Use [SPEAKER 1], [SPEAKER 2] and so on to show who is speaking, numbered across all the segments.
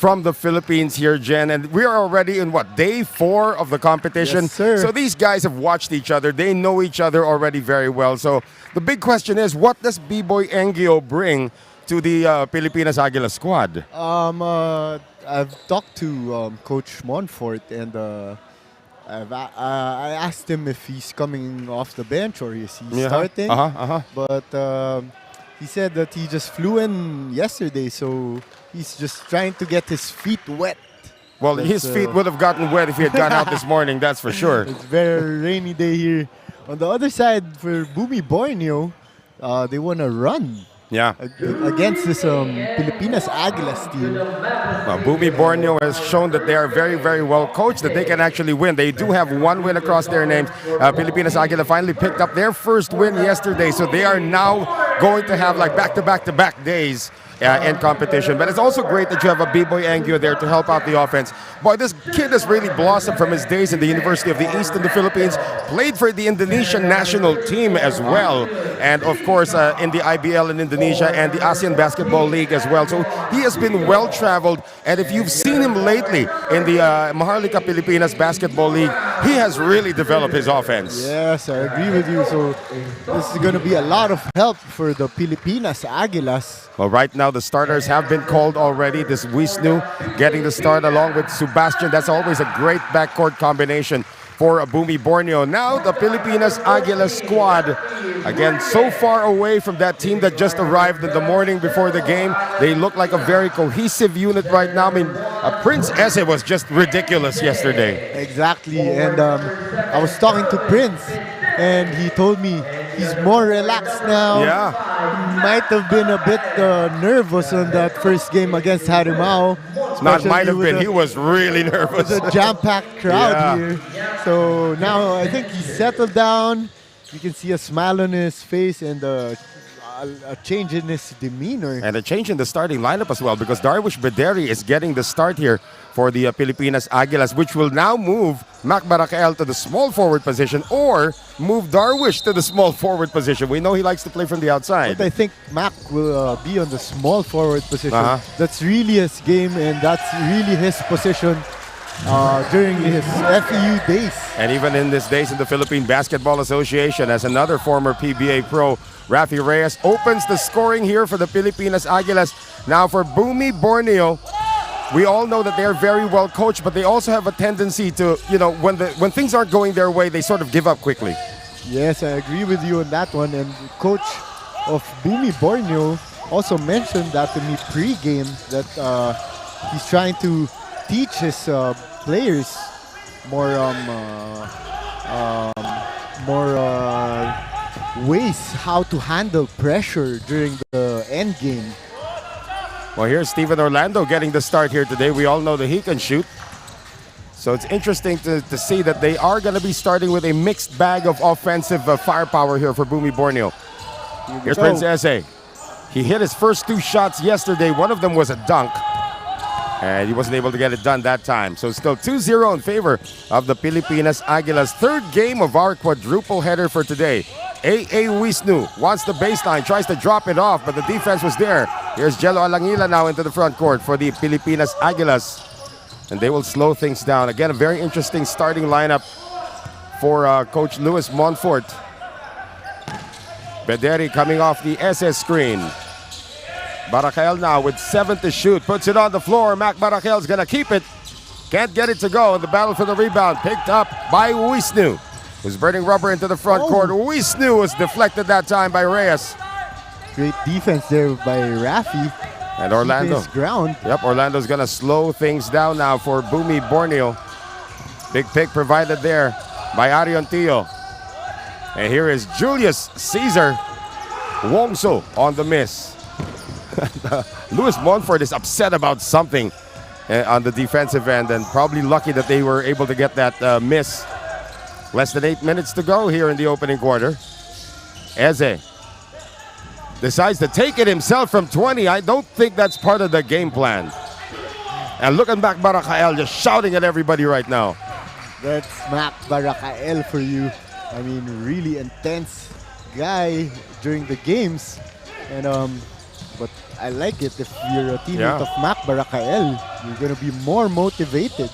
[SPEAKER 1] from the Philippines here, Jen. And we are already in, what, day 4 of the competition?
[SPEAKER 2] Yes, sir.
[SPEAKER 1] So these guys have watched each other. They know each other already very well. So the big question is, what does B-Boy Engio bring to the Pilipinas Aguilas squad?
[SPEAKER 2] I've talked to Coach Monfort, and I asked him if he's coming off the bench or is he starting. But he said that he just flew in yesterday, so he's just trying to get his feet wet.
[SPEAKER 1] Well, his feet would have gotten wet if he had gone out this morning, that's for sure.
[SPEAKER 2] It's a very rainy day here. On the other side, for Bumi Borneo, they want to run.
[SPEAKER 1] Yeah.
[SPEAKER 2] Against this Pilipinas Aguilas team.
[SPEAKER 1] Well, Bumi Borneo has shown that they are very, very well coached, that they can actually win. They do have one win across their names. Pilipinas Aguilas finally picked up their first win yesterday, so they are now going to have like back-to-back-to-back days in competition. But it's also great that you have a B-Boy Angio there to help out the offense. Boy, this kid has really blossomed from his days in the University of the East in the Philippines, played for the Indonesian national team as well, and of course in the IBL in Indonesia and the ASEAN Basketball League as well. So he has been well-traveled, and if you've seen him lately in the Maharlika Pilipinas Basketball League, he has really developed his offense.
[SPEAKER 2] Yes, I agree with you. So this is going to be a lot of help for the Pilipinas Aguilas.
[SPEAKER 1] Well, right now the starters have been called already. This Wisnu getting the start along with Sebastian. That's always a great backcourt combination for Bumi Borneo. Now the Pilipinas Aguilas squad, again, so far away from that team that just arrived in the morning before the game. They look like a very cohesive unit right now. I mean, Prince Eze was just ridiculous yesterday.
[SPEAKER 2] Exactly, and I was talking to Prince, and he told me he's more relaxed now.
[SPEAKER 1] Yeah.
[SPEAKER 2] He might have been a bit nervous on that first game against Harimau.
[SPEAKER 1] Not might have been, he was really nervous.
[SPEAKER 2] With a jam-packed crowd here. So now I think he's settled down. You can see a smile on his face and a change in his demeanor.
[SPEAKER 1] And a change in the starting lineup as well, because Darwish Bederi is getting the start here for the Pilipinas Aguilas, which will now move Mac Barakael to the small forward position or move Darwish to the small forward position. We know he likes to play from the outside.
[SPEAKER 2] But I think Mac will be on the small forward position. That's really his game, and that's really his position during his FEU days.
[SPEAKER 1] And even in his days in the Philippine Basketball Association, as another former PBA pro, Rafi Reyes opens the scoring here for the Pilipinas Aguilas. Now for Bumi Borneo, we all know that they're very well coached, but they also have a tendency to, you know, when things aren't going their way, they sort of give up quickly.
[SPEAKER 2] Yes, I agree with you on that one. And coach of Bumi Borneo also mentioned that to me pre-game that he's trying to teach his players more ways how to handle pressure during the end game.
[SPEAKER 1] Well, here's Steven Orlando getting the start here today. We all know that he can shoot. So it's interesting to see that they are going to be starting with a mixed bag of offensive firepower here for Bumi Borneo. Here's Prince Eze. He hit his first 2 shots yesterday. One of them was a dunk, and he wasn't able to get it done that time. So still 2-0 in favor of the Pilipinas Aguilas. Third game of our quadruple header for today. A.A. Wisnu wants the baseline, tries to drop it off, but the defense was there. Here's Jello Alangila now into the front court for the Pilipinas Aguilas. And they will slow things down. Again, a very interesting starting lineup for Coach Louis Montfort. Bederi coming off the SS screen. Barakael now with 7 to shoot. Puts it on the floor. Mac Barakael's going to keep it. Can't get it to go. The battle for the rebound picked up by Wisnu, who's burning rubber into the front court. Wisnu was deflected that time by Reyes.
[SPEAKER 2] Great defense there by Rafi.
[SPEAKER 1] And Orlando.
[SPEAKER 2] His ground.
[SPEAKER 1] Yep, Orlando's going to slow things down now for Bumi Borneo. Big pick provided there by Arion Tio. And here is Julius Caesar Wongso on the miss. Louis Montfort is upset about something on the defensive end, and probably lucky that they were able to get that miss. Less than 8 minutes to go here in the opening quarter. Eze decides to take it himself from 20. I don't think that's part of the game plan. And looking back, Barakael just shouting at everybody right now.
[SPEAKER 2] That's Mac Barakael for you. I mean, really intense guy during the games. And but I like it if you're a teammate of Mac Barakael. You're going to be more motivated.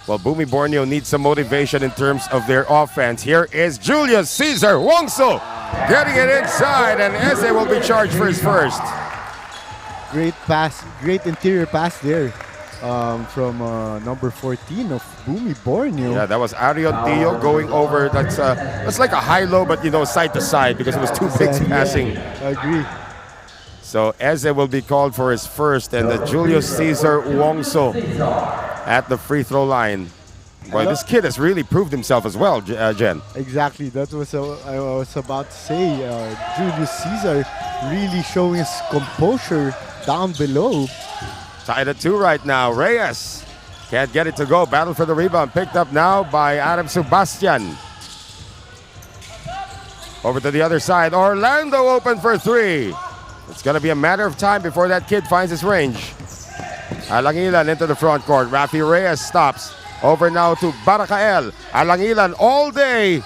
[SPEAKER 1] Well, Bumi Borneo needs some motivation in terms of their offense. Here is Julius Caesar Wongso getting it inside, and Eze will be charged for his first.
[SPEAKER 2] Great pass, great interior pass there from number 14 of Bumi Borneo.
[SPEAKER 1] Yeah, that was Arion Tio going over. That's like a high-low, but side to side because it was two picks passing.
[SPEAKER 2] I agree.
[SPEAKER 1] So Eze will be called for his first, and Julius Caesar Wongso at the free throw line. Well, this kid has really proved himself as well, Jen.
[SPEAKER 2] Exactly, that was I was about to say. Julius Caesar really showing his composure down below.
[SPEAKER 1] Tied at 2 right now. Reyes can't get it to go. Battle for the rebound. Picked up now by Adam Sebastian. Over to the other side. Orlando open for 3. It's going to be a matter of time before that kid finds his range. Alangilan into the front court. Rafi Reyes stops. Over now to Barakael. Alangilan all day.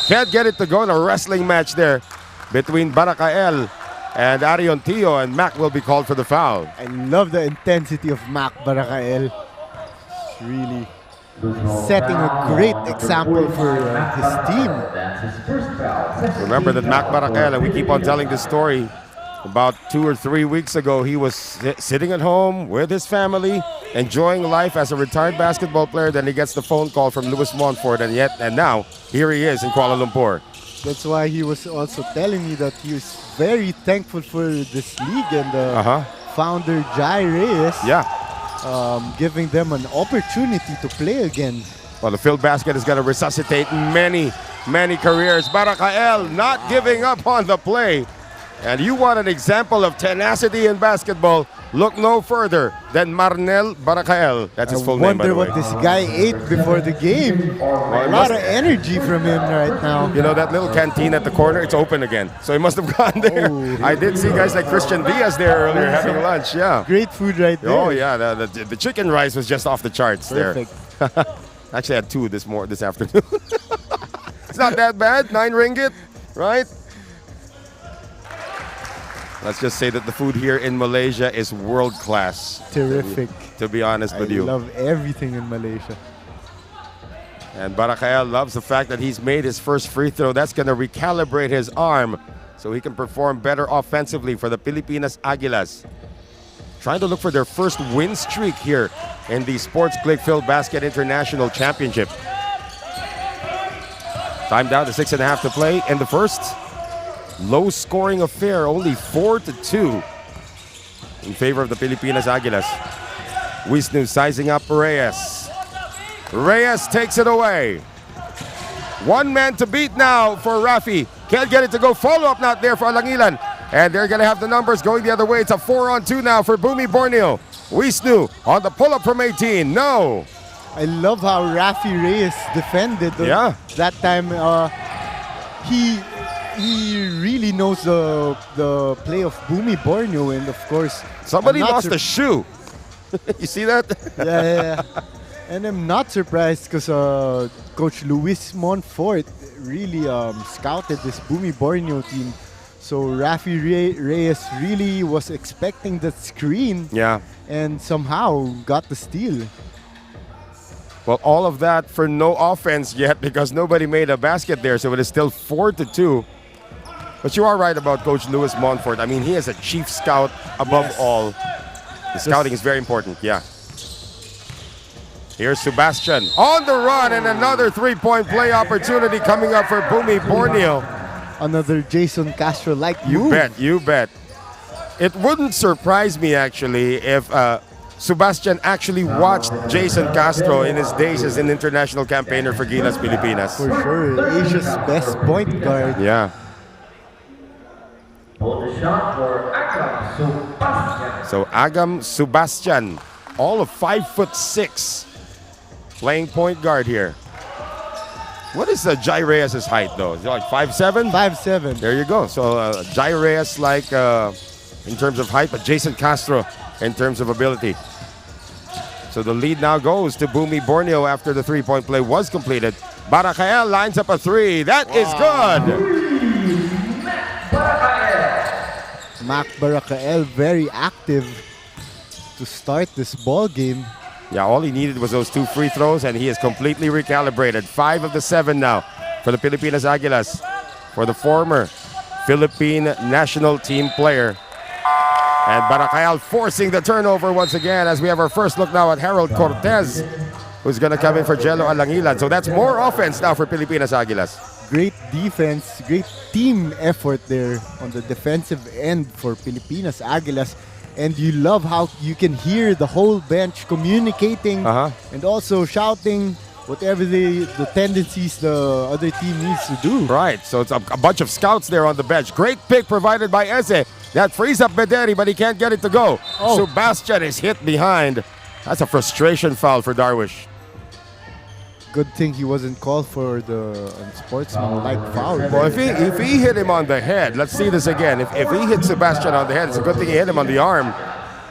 [SPEAKER 1] Can't get it to go in a wrestling match there between Barakael and Arion Tio, and Mac will be called for the foul.
[SPEAKER 2] I love the intensity of Mac Barakael. Really setting a great example for his team.
[SPEAKER 1] Remember that Mac Barakael, and we keep on telling this story, about 2 or 3 weeks ago, he was sitting at home with his family, enjoying life as a retired basketball player. Then he gets the phone call from Louis Montfort, and now here he is in Kuala Lumpur.
[SPEAKER 2] That's why he was also telling me that he was very thankful for this league and the founder Jai Reyes, giving them an opportunity to play again.
[SPEAKER 1] Well, the Filbasket is going to resuscitate many careers. Barakael not giving up on the play. And you want an example of tenacity in basketball, look no further than Marnel Barakael. That's his full name, by the way.
[SPEAKER 2] I wonder what this guy ate before the game. A lot of energy from him right now.
[SPEAKER 1] You know, that little canteen at the corner, it's open again. So he must have gone there.
[SPEAKER 2] Oh,
[SPEAKER 1] I did see guys like Christian Diaz there earlier having lunch, yeah.
[SPEAKER 2] Great food right there.
[SPEAKER 1] Oh, yeah, the chicken rice was just off the charts
[SPEAKER 2] Perfect.
[SPEAKER 1] there. Actually, I had 2 this afternoon. It's not that bad, 9 ringgit, right? Let's just say that the food here in Malaysia is world class.
[SPEAKER 2] Terrific.
[SPEAKER 1] To be honest with you.
[SPEAKER 2] I love everything in Malaysia.
[SPEAKER 1] And Barakael loves the fact that he's made his first free throw. That's going to recalibrate his arm so he can perform better offensively for the Pilipinas Aguilas. Trying to look for their first win streak here in the Sports Click Filbasket International Championship. Time down to 6.5 to play in the first. Low scoring affair, only 4-2 in favor of the Pilipinas Aguilas. Wisnu sizing up Reyes. Reyes takes it away. 1 man to beat now for Rafi. Can't get it to go. Follow up not there for Alangilan. And they're going to have the numbers going the other way. It's a 4-on-2 now for Bumi Borneo. Wisnu on the pull-up from 18. No.
[SPEAKER 2] I love how Rafi Reyes defended that time. He really knows the play of Bumi Borneo, and of course,
[SPEAKER 1] somebody lost a shoe. You see that?
[SPEAKER 2] Yeah. And I'm not surprised because Coach Luis Montfort really scouted this Bumi Borneo team. So Rafi Reyes really was expecting that screen, and somehow got the steal.
[SPEAKER 1] Well, all of that for no offense yet because nobody made a basket there, so it is still 4-2. But you are right about Coach Louis Montfort. I mean, he is a chief scout above all. The scouting is very important, Here's Sebastian on the run, and another 3-point play opportunity coming up for Bumi Borneo.
[SPEAKER 2] Another Jason Castro-like move.
[SPEAKER 1] You bet. It wouldn't surprise me, actually, if Sebastian actually watched Jason Castro in his days as an international campaigner for Gilas Pilipinas.
[SPEAKER 2] For sure, Asia's best point guard.
[SPEAKER 1] Yeah. So Agam Sebastian, all of 5'6", playing point guard here. What is Jai Reyes' height though? Is it like 5'7"?
[SPEAKER 2] 5'7".
[SPEAKER 1] There you go. So Jai Reyes like in terms of height, but Jason Castro in terms of ability. So the lead now goes to Bumi Borneo after the 3-point play was completed. Barakael lines up a 3. That is good.
[SPEAKER 2] Mac Barakael very active. to start this ball game.
[SPEAKER 1] Yeah, all he needed was those 2 free throws, and he is completely recalibrated. 5 of the 7 now for the Pilipinas Aguilas, for the former Philippine national team player. And Baracayal forcing the turnover once again, as we have our first look now at Harold Cortez, who's going to come in for Jello Alangilan. So that's more offense now for Pilipinas Aguilas.
[SPEAKER 2] Great defense, great team effort there on the defensive end for Pilipinas Aguilas. And you love how you can hear the whole bench communicating and also shouting whatever the tendencies the other team needs to do.
[SPEAKER 1] Right, so it's a bunch of scouts there on the bench. Great pick provided by Eze. That frees up Bederi, but he can't get it to go. Sebastian is hit behind. That's a frustration foul for Darwish.
[SPEAKER 2] Good thing he wasn't called for the unsportsmanlike foul.
[SPEAKER 1] Well, if he hit him on the head, let's see this again. If he hit Sebastian on the head, it's a good thing he hit him on the arm.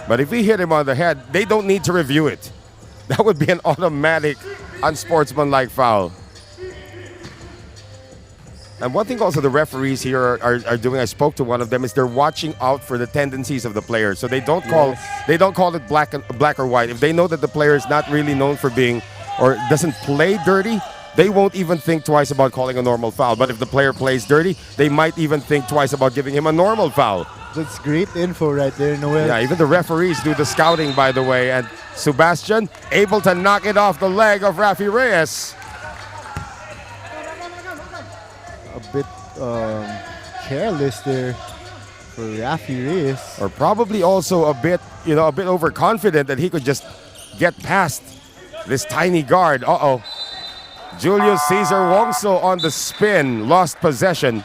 [SPEAKER 1] But if he hit him on the head, they don't need to review it. That would be an automatic unsportsmanlike foul. And one thing also the referees here are doing, I spoke to one of them, is they're watching out for the tendencies of the players. So they don't call it black or white. If they know that the player is not really known for being or doesn't play dirty, they won't even think twice about calling a normal foul. But if the player plays dirty, they might even think twice about giving him a normal foul.
[SPEAKER 2] That's great info right there, Noel.
[SPEAKER 1] Yeah, even the referees do the scouting, by the way. And Sebastian able to knock it off the leg of Rafi Reyes.
[SPEAKER 2] A bit careless there for Rafi Reyes.
[SPEAKER 1] Or probably also a bit overconfident that he could just get past this tiny guard. Julius Cesar Wongso on the spin, lost possession.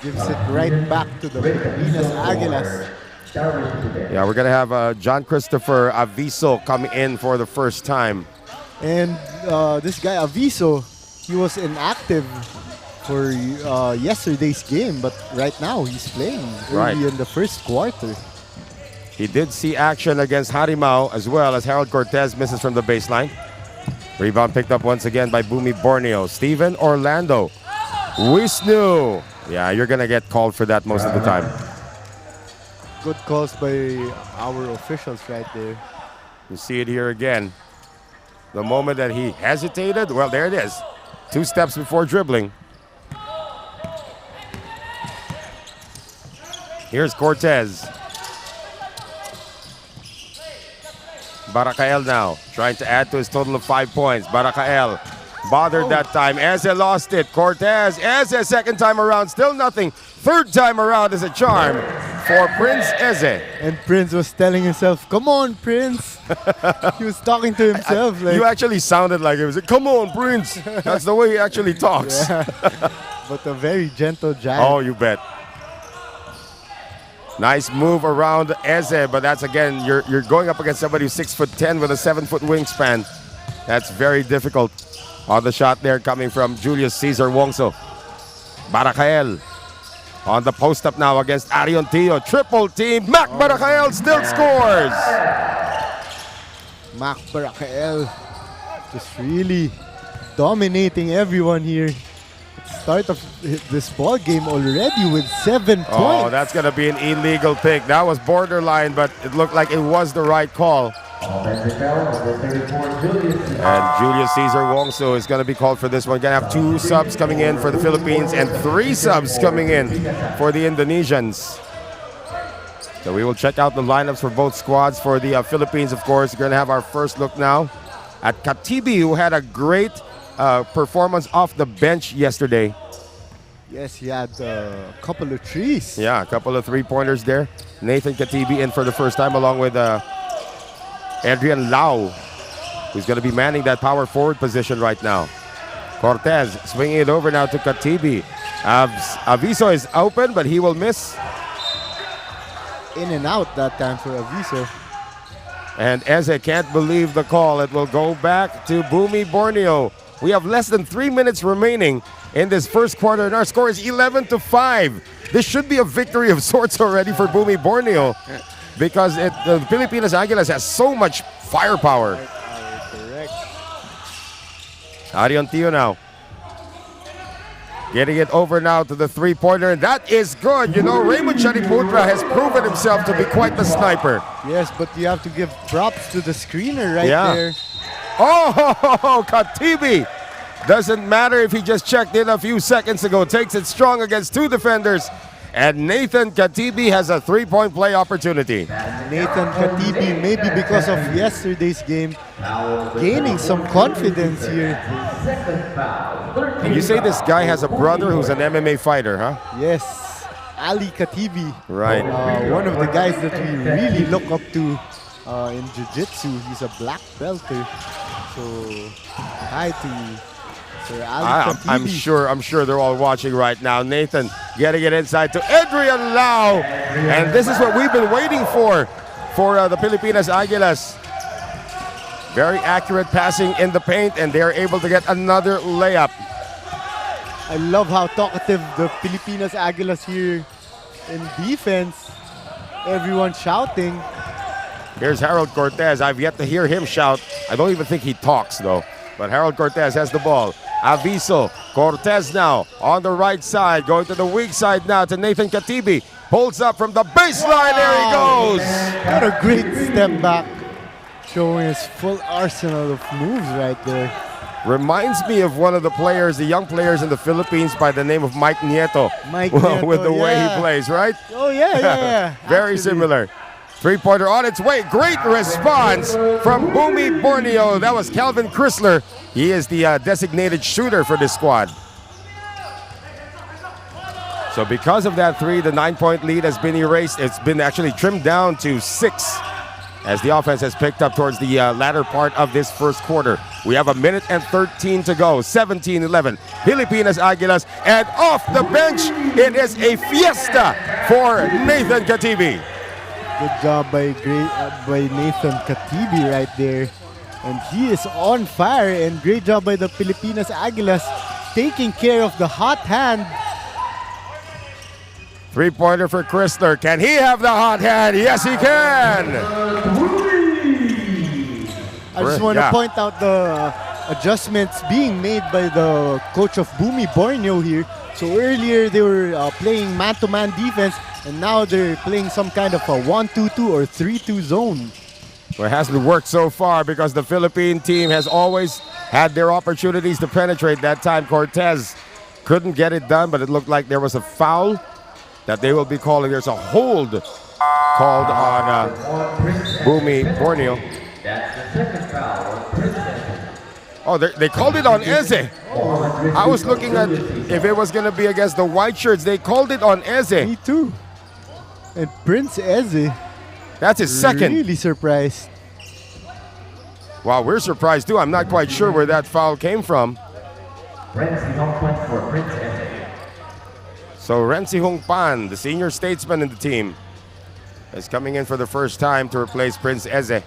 [SPEAKER 2] Gives it right back to the Pilipinas Aguilas.
[SPEAKER 1] Yeah, we're going to have John Christopher Aviso come in for the first time.
[SPEAKER 2] And this guy Aviso, he was inactive for yesterday's game, but right now he's playing early in the first quarter.
[SPEAKER 1] He did see action against Harimau as well, as Harold Cortez misses from the baseline. Rebound picked up once again by Bumi Borneo. Steven Orlando. Wisnu. Yeah, you're going to get called for that most of the time.
[SPEAKER 2] Good calls by our officials right there.
[SPEAKER 1] You see it here again. The moment that he hesitated, well, there it is. 2 steps before dribbling. Here's Cortez. Baracayal now, trying to add to his total of 5 points. Baracayal bothered that time. Eze lost it. Cortez, Eze second time around, still nothing. Third time around is a charm for Prince Eze.
[SPEAKER 2] And Prince was telling himself, "Come on, Prince." He was talking to himself.
[SPEAKER 1] You actually sounded like it was, "Come on, Prince." That's the way he actually talks.
[SPEAKER 2] Yeah. But a very gentle jab.
[SPEAKER 1] Oh, you bet. Nice move around Eze, but that's again, you're going up against somebody who's 6'10" with a 7-foot wingspan. That's very difficult. On the shot there coming from Julius Cesar Wongso. Baracayal on the post up now against Arion Tio. Triple team. Mac Baracayal still scores.
[SPEAKER 2] Mac Baracayal just really dominating everyone here. Start of this ball game already with 7 points.
[SPEAKER 1] Oh, that's going to be an illegal pick. That was borderline, but it looked like it was the right call. And Julius Cesar Wongso is going to be called for this one. Going to have 2 subs coming in for the Philippines and 3 subs coming in for the Indonesians. So we will check out the lineups for both squads. For the Philippines, of course, we're going to have our first look now at Katibi, who had a great performance off the bench yesterday.
[SPEAKER 2] Yes, he had a couple of threes.
[SPEAKER 1] Yeah, a couple of 3-pointers there. Nathan Katibi in for the first time, along with Adrian Lau, who's going to be manning that power forward position right now. Cortez swinging it over now to Katibi. Aviso is open, but he will miss.
[SPEAKER 2] In and out that time for Aviso.
[SPEAKER 1] And Eze can't believe the call. It will go back to Bumi Borneo. We have less than 3 minutes remaining in this first quarter, and our score is 11-5. This should be a victory of sorts already for Bumi Borneo, because the Pilipinas Aguilas has so much firepower.
[SPEAKER 2] Correct.
[SPEAKER 1] Arion Tio now. Getting it over now to the three-pointer, and that is good. You know, Raymond Chariputra has proven himself to be quite the sniper.
[SPEAKER 2] Yes, but you have to give props to the screener right there.
[SPEAKER 1] Oh, Katibi! Doesn't matter if he just checked in a few seconds ago. Takes it strong against two defenders. And Nathan Katibi has a three-point play opportunity.
[SPEAKER 2] Nathan Katibi, maybe because of yesterday's game, gaining some confidence here.
[SPEAKER 1] And you say this guy has a brother who's an MMA fighter, huh?
[SPEAKER 2] Yes, Ali Katibi.
[SPEAKER 1] Right.
[SPEAKER 2] One of the guys that we really look up to in Jiu-Jitsu. He's a black belter. So, hi to Sir Ali Katibi.
[SPEAKER 1] I'm sure they're all watching right now. Nathan getting it inside to Adrian Lau. And this is what we've been waiting for the Pilipinas Aguilas. Very accurate passing in the paint, and they're able to get another layup.
[SPEAKER 2] I love how talkative the Pilipinas Aguilas here in defense. Everyone shouting.
[SPEAKER 1] Here's Harold Cortez. I've yet to hear him shout. I don't even think he talks, though. But Harold Cortez has the ball. Aviso. Cortez now on the right side. Going to the weak side now to Nathan Katibi. Pulls up from the baseline. There he goes.
[SPEAKER 2] What a great step back. Showing his full arsenal of moves right there.
[SPEAKER 1] Reminds me of one of the players, the young players in the Philippines by the name of Mike Nieto.
[SPEAKER 2] Mike Nieto,
[SPEAKER 1] with the way he plays, right?
[SPEAKER 2] Oh, yeah.
[SPEAKER 1] Very similar. Three-pointer on its way. Great response from Bumi Borneo. That was Calvin Chrysler. He is the designated shooter for this squad. So because of that three, the 9-point lead has been erased. It's been actually trimmed down to 6 as the offense has picked up towards the latter part of this first quarter. We have 1 minute and 13 to go. 17-11. Pilipinas Aguilas. And off the bench, it is a fiesta for Nathan Katibi.
[SPEAKER 2] Good job by Nathan Katibi right there. And he is on fire. And great job by the Pilipinas Aguilas taking care of the hot hand.
[SPEAKER 1] Three-pointer for Chrysler. Can he have the hot hand? Yes, he can.
[SPEAKER 2] I just want to point out the adjustments being made by the coach of Bumi Borneo here. So earlier they were playing man-to-man defense, and now they're playing some kind of a 1-2-2 or 3-2 zone.
[SPEAKER 1] Well, it hasn't worked so far because the Philippine team has always had their opportunities to penetrate. That time Cortez couldn't get it done, but it looked like there was a foul that they will be calling. There's a hold called on Bumi Borneo.
[SPEAKER 3] That's the second foul.
[SPEAKER 1] Oh, they called it on Eze. I was looking at if it was going to be against the white shirts. They called it on Eze.
[SPEAKER 2] Me too. And Prince Eze.
[SPEAKER 1] That's his second.
[SPEAKER 2] Really surprised.
[SPEAKER 1] Wow, we're surprised too. I'm not quite sure where that foul came from. So Renzi Hongpan, the senior statesman in the team, is coming in for the first time to replace Prince Eze.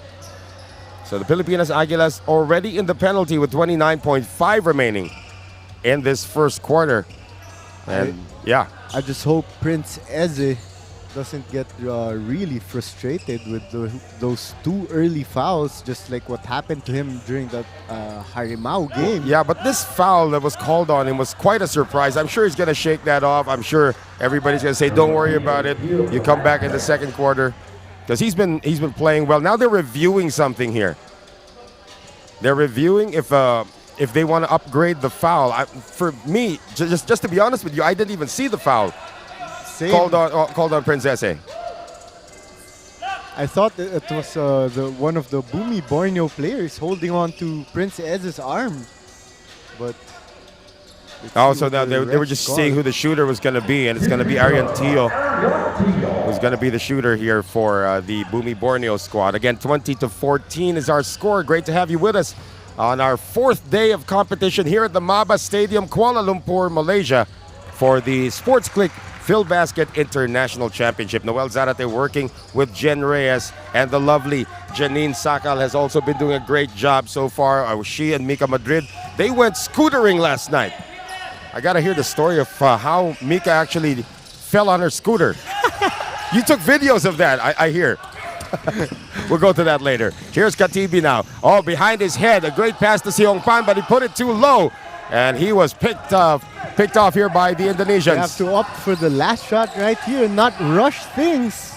[SPEAKER 1] So the Pilipinas Aguilas already in the penalty with 29.5 remaining in this first quarter. And yeah.
[SPEAKER 2] I just hope Prince Eze doesn't get really frustrated with those two early fouls, just like what happened to him during the Harimau game.
[SPEAKER 1] Yeah, but this foul that was called on him was quite a surprise. I'm sure he's going to shake that off. I'm sure everybody's going to say, don't worry about it. You come back in the second quarter. Because he's been playing well. Now they're reviewing something here. They're reviewing if they want to upgrade the foul. For me, just to be honest with you, I didn't even see the foul.
[SPEAKER 2] Same.
[SPEAKER 1] Called on Prince Eze.
[SPEAKER 2] I thought it was one of the Bumi Borneo players holding on to Prince Eze's arm, but.
[SPEAKER 1] Oh, so they were just seeing who the shooter was going to be, and it's going to be Arian Tio who's going to be the shooter here for the Bumi Borneo squad. Again, 20-14 is our score. Great to have you with us on our fourth day of competition here at the MABA Stadium, Kuala Lumpur, Malaysia, for the Sports Click Filbasket International Championship. Noel Zarate working with Jen Reyes, and the lovely Janine Sakal has also been doing a great job so far. She and Mika Madrid, they went scootering last night. I got to hear the story of how Mika actually fell on her scooter. You took videos of that, I hear. We'll go to that later. Here's Katibi now. Oh, behind his head. A great pass to Siong Pan, but he put it too low. And he was picked off here by the
[SPEAKER 2] You
[SPEAKER 1] Indonesians.
[SPEAKER 2] have to opt for the last shot right here and not rush things.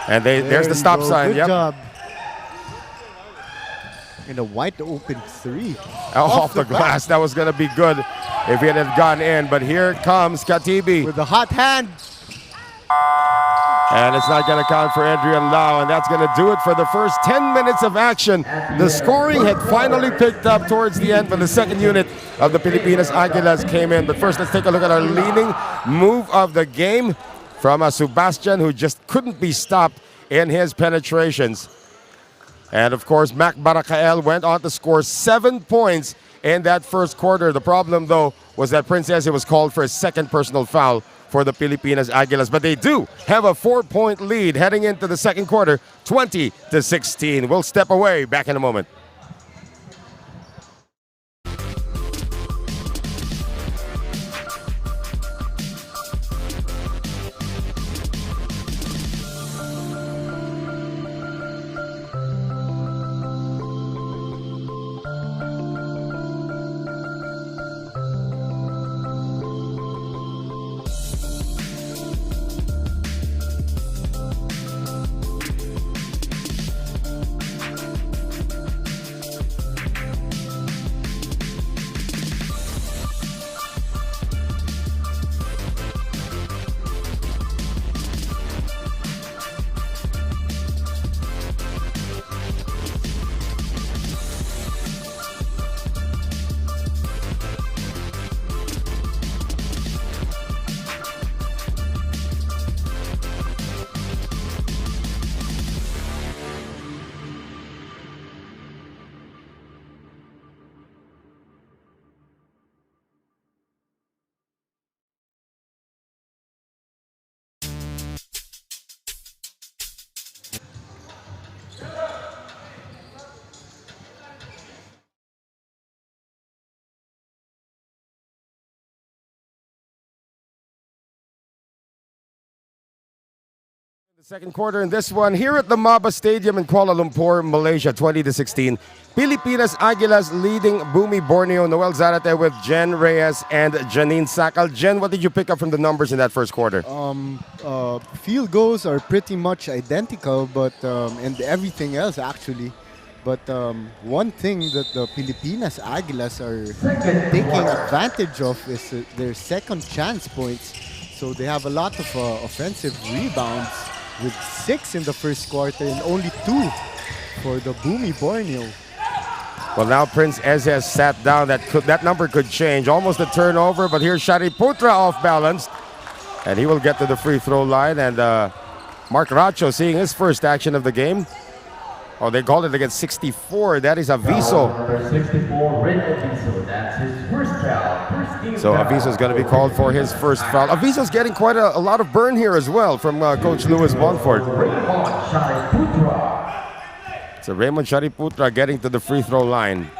[SPEAKER 1] And there's the
[SPEAKER 2] you
[SPEAKER 1] stop
[SPEAKER 2] go.
[SPEAKER 1] sign.
[SPEAKER 2] Good
[SPEAKER 1] Yep.
[SPEAKER 2] job. And a wide open three.
[SPEAKER 1] Off the glass. That was going to be good if it had gone in. But here comes Katibi.
[SPEAKER 2] With the hot hand.
[SPEAKER 1] And it's not going to count for Adrian Lau. And that's going to do it for the first 10 minutes of action. The scoring had finally picked up towards the end when the second unit of the Pilipinas Aguilas came in. But first, let's take a look at our leading move of the game from a Sebastian who just couldn't be stopped in his penetrations. And of course, Mac Barakael went on to score 7 points in that first quarter. The problem, though, was that Prince Eze was called for a second personal foul for the Pilipinas Aguilas. But they do have a 4-point lead heading into the second quarter, 20-16. We'll step away. Back in a moment. Second quarter in this one here at the MABA Stadium in Kuala Lumpur, Malaysia, 20-16. Pilipinas Aguilas leading Bumi Borneo. Noel Zarate with Jen Reyes and Janine Sakal. Jen, what did you pick up from the numbers in that first quarter?
[SPEAKER 2] Field goals are pretty much identical, but and everything else actually. But one thing that the Pilipinas Aguilas are taking advantage of is their second chance points. So they have a lot of offensive rebounds, with 6 in the first quarter and only 2 for the Bumi Borneo.
[SPEAKER 1] Well, now Prince Eze has sat down. That number could change. Almost a turnover, but here's Shariputra off balance. And he will get to the free throw line. And Mark Racho seeing his first action of the game. Oh, they called it against 64. That is Aviso.
[SPEAKER 3] Number 64, Red Aviso. That's his first foul. First team
[SPEAKER 1] So
[SPEAKER 3] foul.
[SPEAKER 1] Aviso's going to be called for his first foul. Aviso's getting quite a lot of burn here as well from Coach Louis Bonford.
[SPEAKER 3] Raymond Shariputra.
[SPEAKER 1] So Raymond Shariputra getting to the free throw line.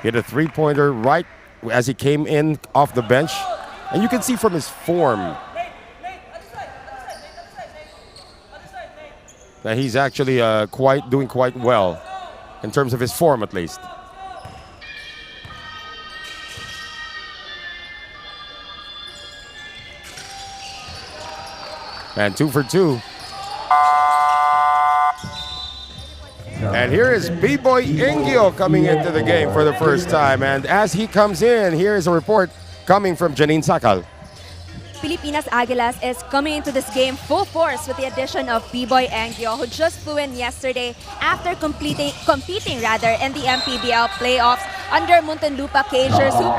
[SPEAKER 1] Hit a three-pointer right as he came in off the bench. And you can see from his form that he's actually doing quite well in terms of his form, at least. And 2 for 2. And here is B-Boy Engio coming into the game for the first time. And as he comes in, here is a report coming from Janine Sakal.
[SPEAKER 4] Pilipinas Aguilas is coming into this game full force with the addition of B-Boy Angio, who just flew in yesterday after competing in the MPBL playoffs under Muntinlupa Cagers, who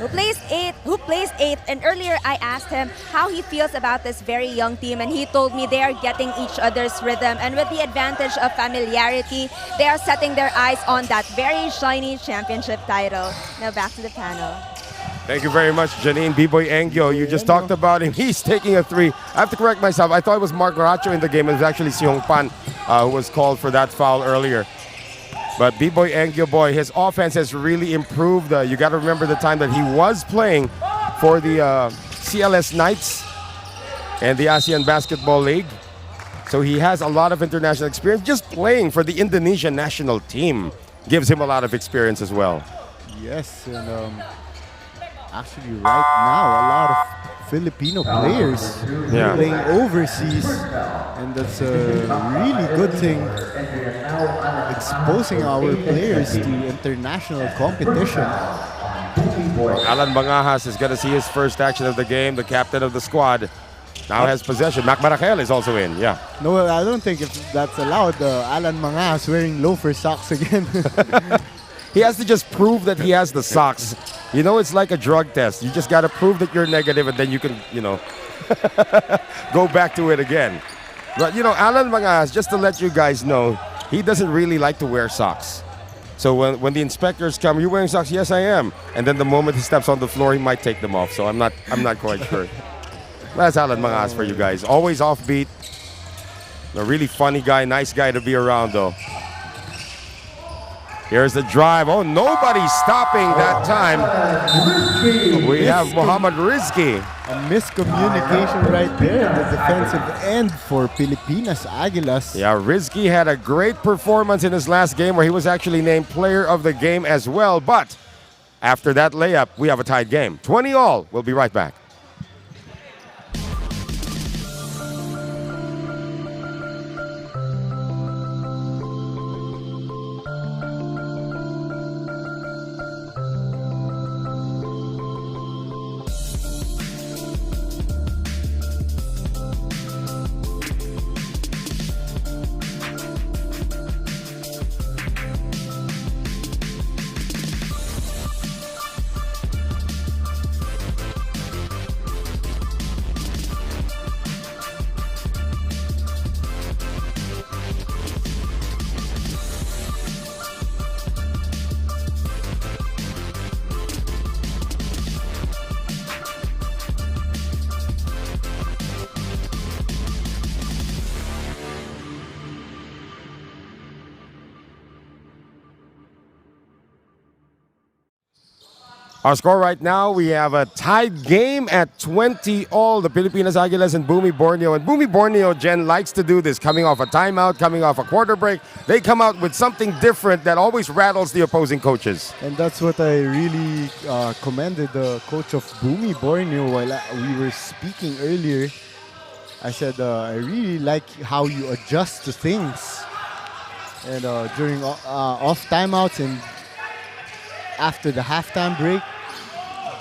[SPEAKER 4] placed eighth. And earlier I asked him how he feels about this very young team, and he told me they are getting each other's rhythm, and with the advantage of familiarity, they are setting their eyes on that very shiny championship title. Now back to the panel.
[SPEAKER 1] Thank you very much, Janine. B-Boy Engio, you just talked about him. He's taking a three. I have to correct myself. I thought it was Mark Garacho in the game. It was actually Siong Pan who was called for that foul earlier. But B-Boy Engio, boy, his offense has really improved. You got to remember the time that he was playing for the CLS Knights and the ASEAN Basketball League. So he has a lot of international experience just playing for the Indonesian national team. gives him a lot of experience as well.
[SPEAKER 2] Yes, and actually right now a lot of Filipino players
[SPEAKER 1] Yeah.
[SPEAKER 2] playing overseas, and that's a really good thing, exposing our players to international competition.
[SPEAKER 1] Alan Mangajas is going to see his first action of the game. The captain of the squad now has possession. Mac Maracel is also in. Yeah.
[SPEAKER 2] No, I don't think if that's allowed. Alan Mangas wearing loafer socks again.
[SPEAKER 1] He has to just prove that he has the socks. You know, it's like a drug test. You just got to prove that you're negative, and then you can, you know, go back to it again. But, you know, Alan Mangas, just to let you guys know, he doesn't really like to wear socks. So when the inspectors come, you wearing socks? Yes, I am. And then the moment he steps on the floor, he might take them off. So I'm not quite sure. That's Alan Mangas for you guys. Always offbeat. A really funny guy, nice guy to be around, though. Here's the drive. Oh, nobody's stopping that time. We have Muhammad Rizki.
[SPEAKER 2] A miscommunication right there in the defensive end for Pilipinas Aguilas.
[SPEAKER 1] Yeah, Rizki had a great performance in his last game where he was actually named player of the game as well. But after that layup, we have a tied game. 20-all. We'll be right back. Our score right now, we have a tied game at 20-all. The Pilipinas Aguilas and Bumi Borneo. And Bumi Borneo, Jen, likes to do this. Coming off a timeout, coming off a quarter break, they come out with something different that always rattles the opposing coaches.
[SPEAKER 2] And that's what I really commended the coach of Bumi Borneo while we were speaking earlier. I said, I really like how you adjust to things. And during off timeouts and after the halftime break,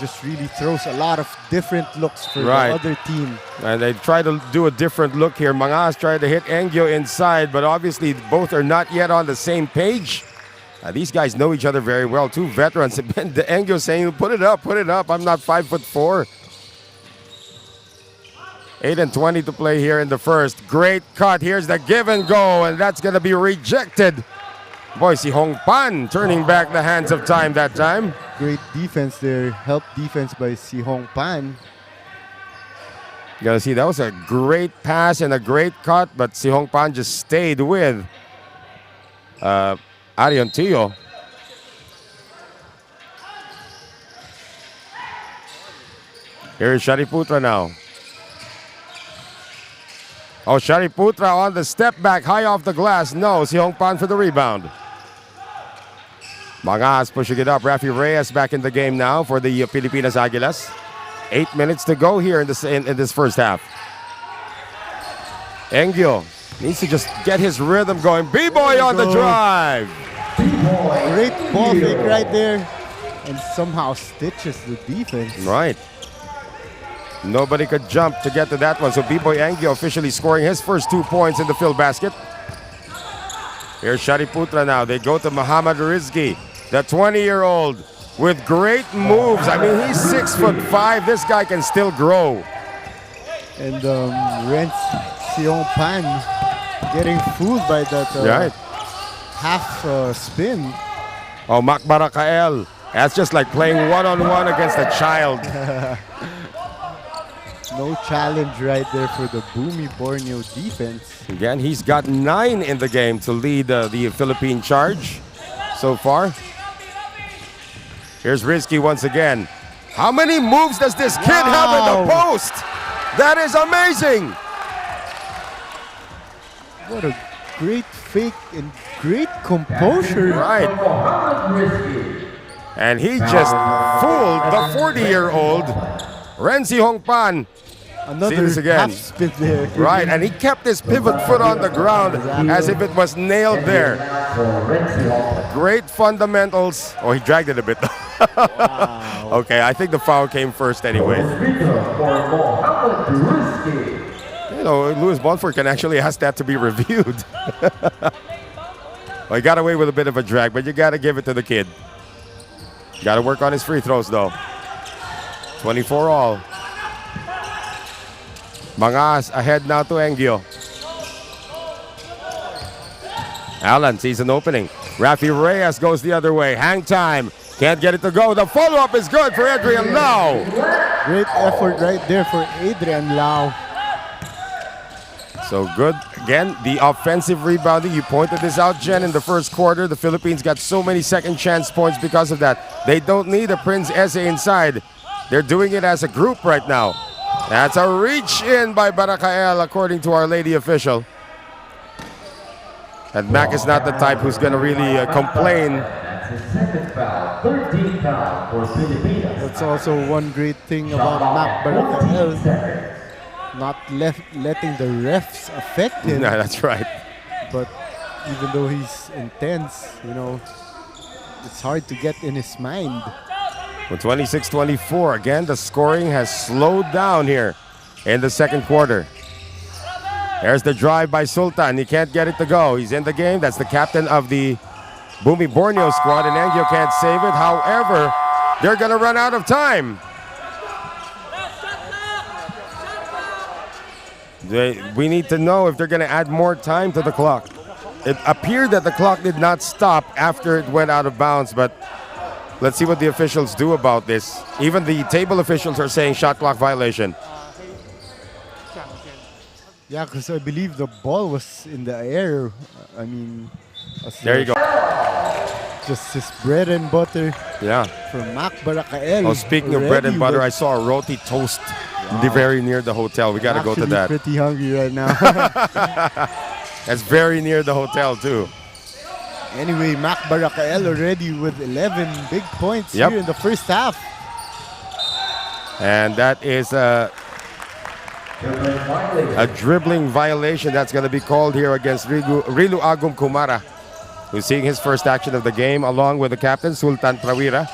[SPEAKER 2] just really throws a lot of different looks for the other team.
[SPEAKER 1] And they try to do a different look here. Mangas tried to hit Engyo inside, but obviously both are not yet on the same page. These guys know each other very well. Two veterans. The Engyo saying, put it up, I'm not 5'4". 8:20 to play here in the first. Great cut. Here's the give and go, and that's going to be rejected. Boy, si Hong Pan turning back the hands of time that time.
[SPEAKER 2] Great defense there. Help defense by Si Hong Pan.
[SPEAKER 1] You gotta see, that was a great pass and a great cut, but Si Hong Pan just stayed with Arion Tio. Here's Shariputra now. Oh, Shariputra on the step back, high off the glass. No, Si Hong Pan for the rebound. Mangas pushing it up. Rafi Reyes back in the game now for the Pilipinas Aguilas. 8 minutes to go here in this first half. Engyo needs to just get his rhythm going. B-Boy on the drive.
[SPEAKER 2] Great ball fake right there. And somehow stitches the defense.
[SPEAKER 1] Right. Nobody could jump to get to that one. So B-Boy Engyo officially scoring his first 2 points in the Filbasket. Here's Shariputra now. They go to Muhammad Rizki, the 20-year-old with great moves. I mean, he's 6'5". This guy can still grow.
[SPEAKER 2] And Renz Sion Pan getting fooled by that half spin.
[SPEAKER 1] Oh, Mac Maracel. That's just like playing one-on-one against a child.
[SPEAKER 2] No challenge right there for the Bumi Borneo defense.
[SPEAKER 1] Again, he's got 9 in the game to lead the Philippine charge so far. Here's Rizki once again. How many moves does this kid have in the post? That is amazing.
[SPEAKER 2] What a great fake and great composure.
[SPEAKER 1] Right. And he just fooled the 40-year-old Renzi Hongpan. See this
[SPEAKER 2] Another
[SPEAKER 1] again.
[SPEAKER 2] half spin there.
[SPEAKER 1] Right, and he kept his pivot foot on the ground as if it was nailed there. Great fundamentals. Oh, he dragged it a bit.
[SPEAKER 2] Wow.
[SPEAKER 1] Okay, I think the foul came first anyway. You know, Louis Bonfort can actually ask that to be reviewed. Well, he got away with a bit of a drag, but you got to give it to the kid. Got to work on his free throws, though. 24 all. Mangas ahead now to Engio. Alan sees an opening. Rafi Reyes goes the other way. Hang time. Can't get it to go. The follow-up is good for Adrian Lau.
[SPEAKER 2] Great effort right there for Adrian Lau.
[SPEAKER 1] So good. Again, the offensive rebounding. You pointed this out, Jen, in the first quarter. The Philippines got so many second chance points because of that. They don't need a Prince Eze inside. They're doing it as a group right now. That's a reach in by Barakael, according to our lady official. And Mac is not the type who's going to really complain.
[SPEAKER 3] That's his second foul. 13 foul for Pilipinas.
[SPEAKER 2] That's also one great thing about Mac Barakael. Not letting the refs affect him.
[SPEAKER 1] No, that's right.
[SPEAKER 2] But even though he's intense, you know, it's hard to get in his mind.
[SPEAKER 1] With 26-24, again, the scoring has slowed down here in the second quarter. There's the drive by Sultan. He can't get it to go. He's in the game. That's the captain of the Bumi Borneo squad, and Engio can't save it. However, they're going to run out of time. We need to know if they're going to add more time to the clock. It appeared that the clock did not stop after it went out of bounds, but let's see what the officials do about this. Even the table officials are saying shot clock violation.
[SPEAKER 2] Yeah, because I believe the ball was in the air. I mean,
[SPEAKER 1] There you go.
[SPEAKER 2] just his bread and butter
[SPEAKER 1] Yeah.
[SPEAKER 2] for Mac Barakael.
[SPEAKER 1] Oh, speaking of bread and butter, I saw a roti toast very near the hotel. We got to go to that.
[SPEAKER 2] Pretty hungry right now.
[SPEAKER 1] That's very near the hotel, too.
[SPEAKER 2] Anyway, Mac Barakael already with 11 big points
[SPEAKER 1] Yep.
[SPEAKER 2] here in the first half.
[SPEAKER 1] And that is a dribbling violation that's going to be called here against Rilu Agum Kumara, who's seeing his first action of the game, along with the captain, Sultan Prawira.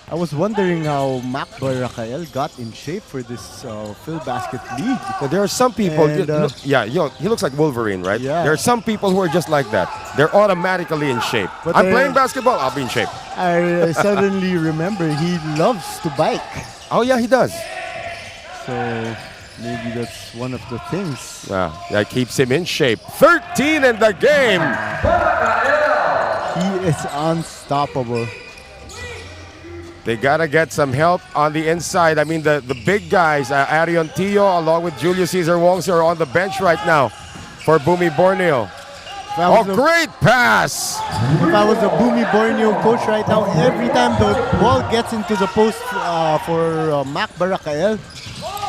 [SPEAKER 2] I was wondering how Mac Barakael got in shape for this Filbasket League.
[SPEAKER 1] But there are some people,
[SPEAKER 2] And,
[SPEAKER 1] he looks like Wolverine, right?
[SPEAKER 2] Yeah.
[SPEAKER 1] There are some people who are just like that. They're automatically in shape.
[SPEAKER 2] But
[SPEAKER 1] I'm
[SPEAKER 2] they're-
[SPEAKER 1] playing basketball, I'll be in shape.
[SPEAKER 2] I suddenly remember he loves to bike.
[SPEAKER 1] Oh, yeah, he does.
[SPEAKER 2] So maybe that's one of the things.
[SPEAKER 1] That keeps him in shape. 13 in the game.
[SPEAKER 2] He is unstoppable.
[SPEAKER 1] They got to get some help on the inside. I mean, the big guys, Arion Tio, along with Julio Cesar Wongsi, are on the bench right now for Bumi Borneo. Oh, great pass!
[SPEAKER 2] If I was a Bumi Borneo coach right now, every time the ball gets into the post for Mac Barakael,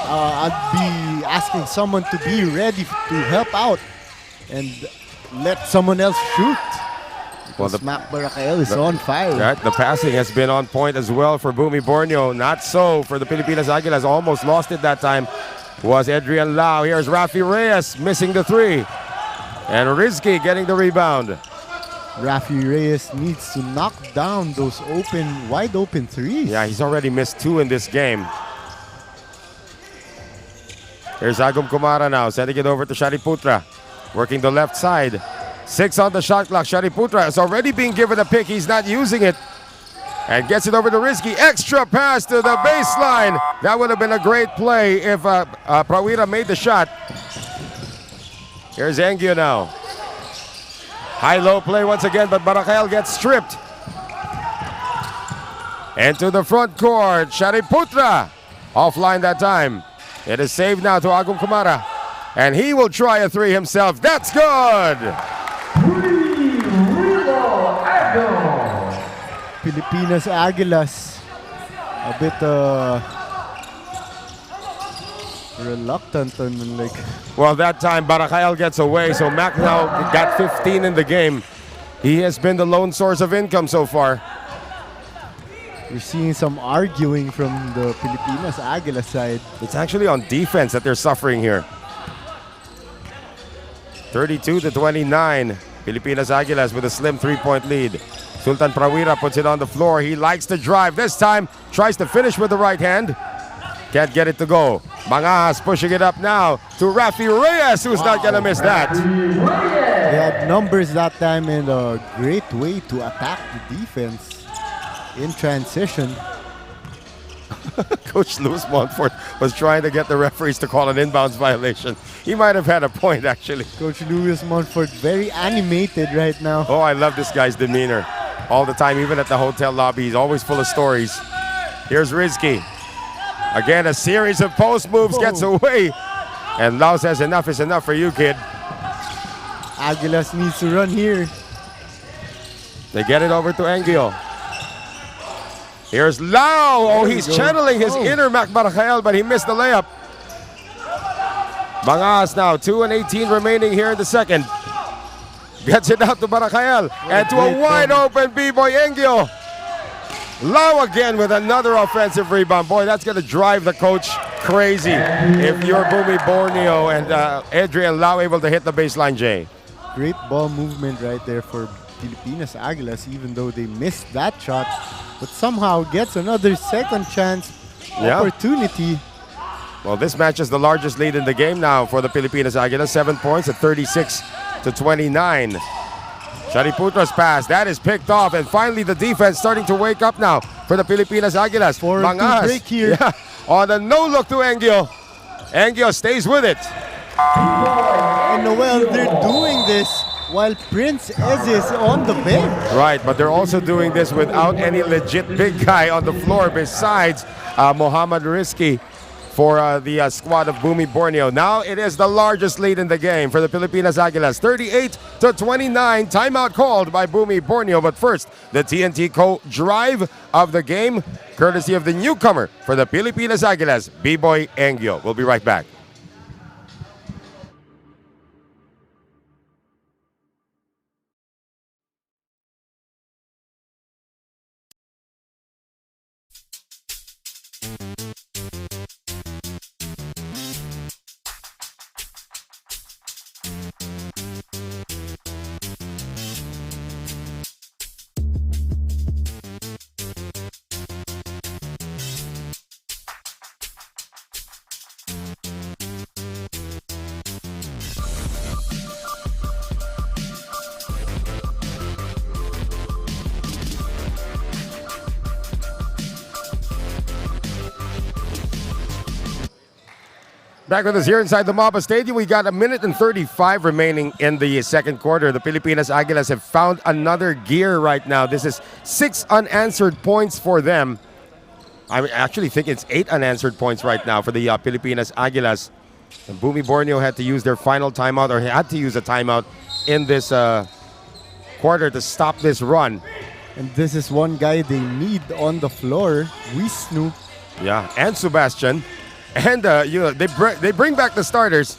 [SPEAKER 2] I'd be asking someone to be ready to help out and let someone else shoot.
[SPEAKER 1] Well,
[SPEAKER 2] Because Mac Barakael is on fire.
[SPEAKER 1] Right, the passing has been on point as well for Bumi Borneo. Not so for the Pilipinas Aguilas. Almost lost it that time. Was Adrian Lau. Here's Rafi Reyes missing the three. And Rizky getting the rebound.
[SPEAKER 2] Rafi Reyes needs to knock down those wide open threes.
[SPEAKER 1] Yeah, he's already missed 2 in this game. Here's Agum Kumara now, sending it over to Shariputra. Working the left side. 6 on the shot clock. Shariputra is already being given a pick. He's not using it. And gets it over to Rizky. Extra pass to the baseline. That would have been a great play if Prawira made the shot. Here's Engio now. High-low play once again, but Barakael gets stripped. Into the front court. Shariputra offline that time. It is saved now to Agum Kumara. And he will try a 3 himself. That's good!
[SPEAKER 2] Pilipinas Aguilas a bit reluctant and
[SPEAKER 1] Well, that time Barakael gets away, so Mac now got 15 in the game. He has been the lone source of income so far.
[SPEAKER 2] We're seeing some arguing from the Pilipinas Aguilas side.
[SPEAKER 1] It's actually on defense that they're suffering here. 32-29. Pilipinas Aguilas with a slim 3-point lead. Sultan Prawira puts it on the floor. He likes to drive. This time, tries to finish with the right hand. Can't get it to go. Mangas pushing it up now to Rafi Reyes, who's not going to miss that.
[SPEAKER 2] They had numbers that time and a great way to attack the defense in transition.
[SPEAKER 1] Coach Louis Montfort was trying to get the referees to call an inbounds violation. He might have had a point, actually.
[SPEAKER 2] Coach Louis Montfort very animated right now.
[SPEAKER 1] Oh, I love this guy's demeanor. All the time, even at the hotel lobby, he's always full of stories. Here's Rizky. Again, a series of post moves, gets away. And Lau says, enough is enough for you, kid.
[SPEAKER 2] Aguilas needs to run here.
[SPEAKER 1] They get it over to Engio. Here's Lau. Oh, he's channeling his inner Mac Barakael, but he missed the layup. Mangas now, 2:18 remaining here in the second. Gets it out to Barakael and to a wide open B-boy Engio. Lau again with another offensive rebound. Boy, that's going to drive the coach crazy if you're Bumi Borneo and Adrian Lau able to hit the baseline, Jay.
[SPEAKER 2] Great ball movement right there for Pilipinas Aguilas, even though they missed that shot. But somehow gets another second chance opportunity.
[SPEAKER 1] Well, this match is the largest lead in the game now for the Pilipinas Aguilas. 7 points at 36-29. Shariputra's pass, that is picked off, and finally the defense starting to wake up now for the Pilipinas Aguilas.
[SPEAKER 2] For a break here.
[SPEAKER 1] Yeah, on a no-look to Engio. Engio stays with it.
[SPEAKER 2] And Noel, they're doing this while Prince Ez is on the bench.
[SPEAKER 1] Right, but they're also doing this without any legit big guy on the floor besides Mohammad Rizky for the squad of Bumi Borneo. Now it is the largest lead in the game for the Pilipinas Aguilas. 38-29. Timeout called by Bumi Borneo. But first, the TNT co-drive of the game, courtesy of the newcomer for the Pilipinas Aguilas, B-Boy Engio. We'll be right back. Back with us here inside the MABA Stadium. We got 1:35 remaining in the second quarter. The Pilipinas Aguilas have found another gear right now. This is 6 unanswered points for them. I actually think it's 8 unanswered points right now for the Pilipinas Aguilas. And Bumi Borneo had to use their final timeout, or had to use a timeout in this quarter to stop this run.
[SPEAKER 2] And this is one guy they need on the floor, Wisnu.
[SPEAKER 1] Yeah, and Sebastian. And they bring back the starters,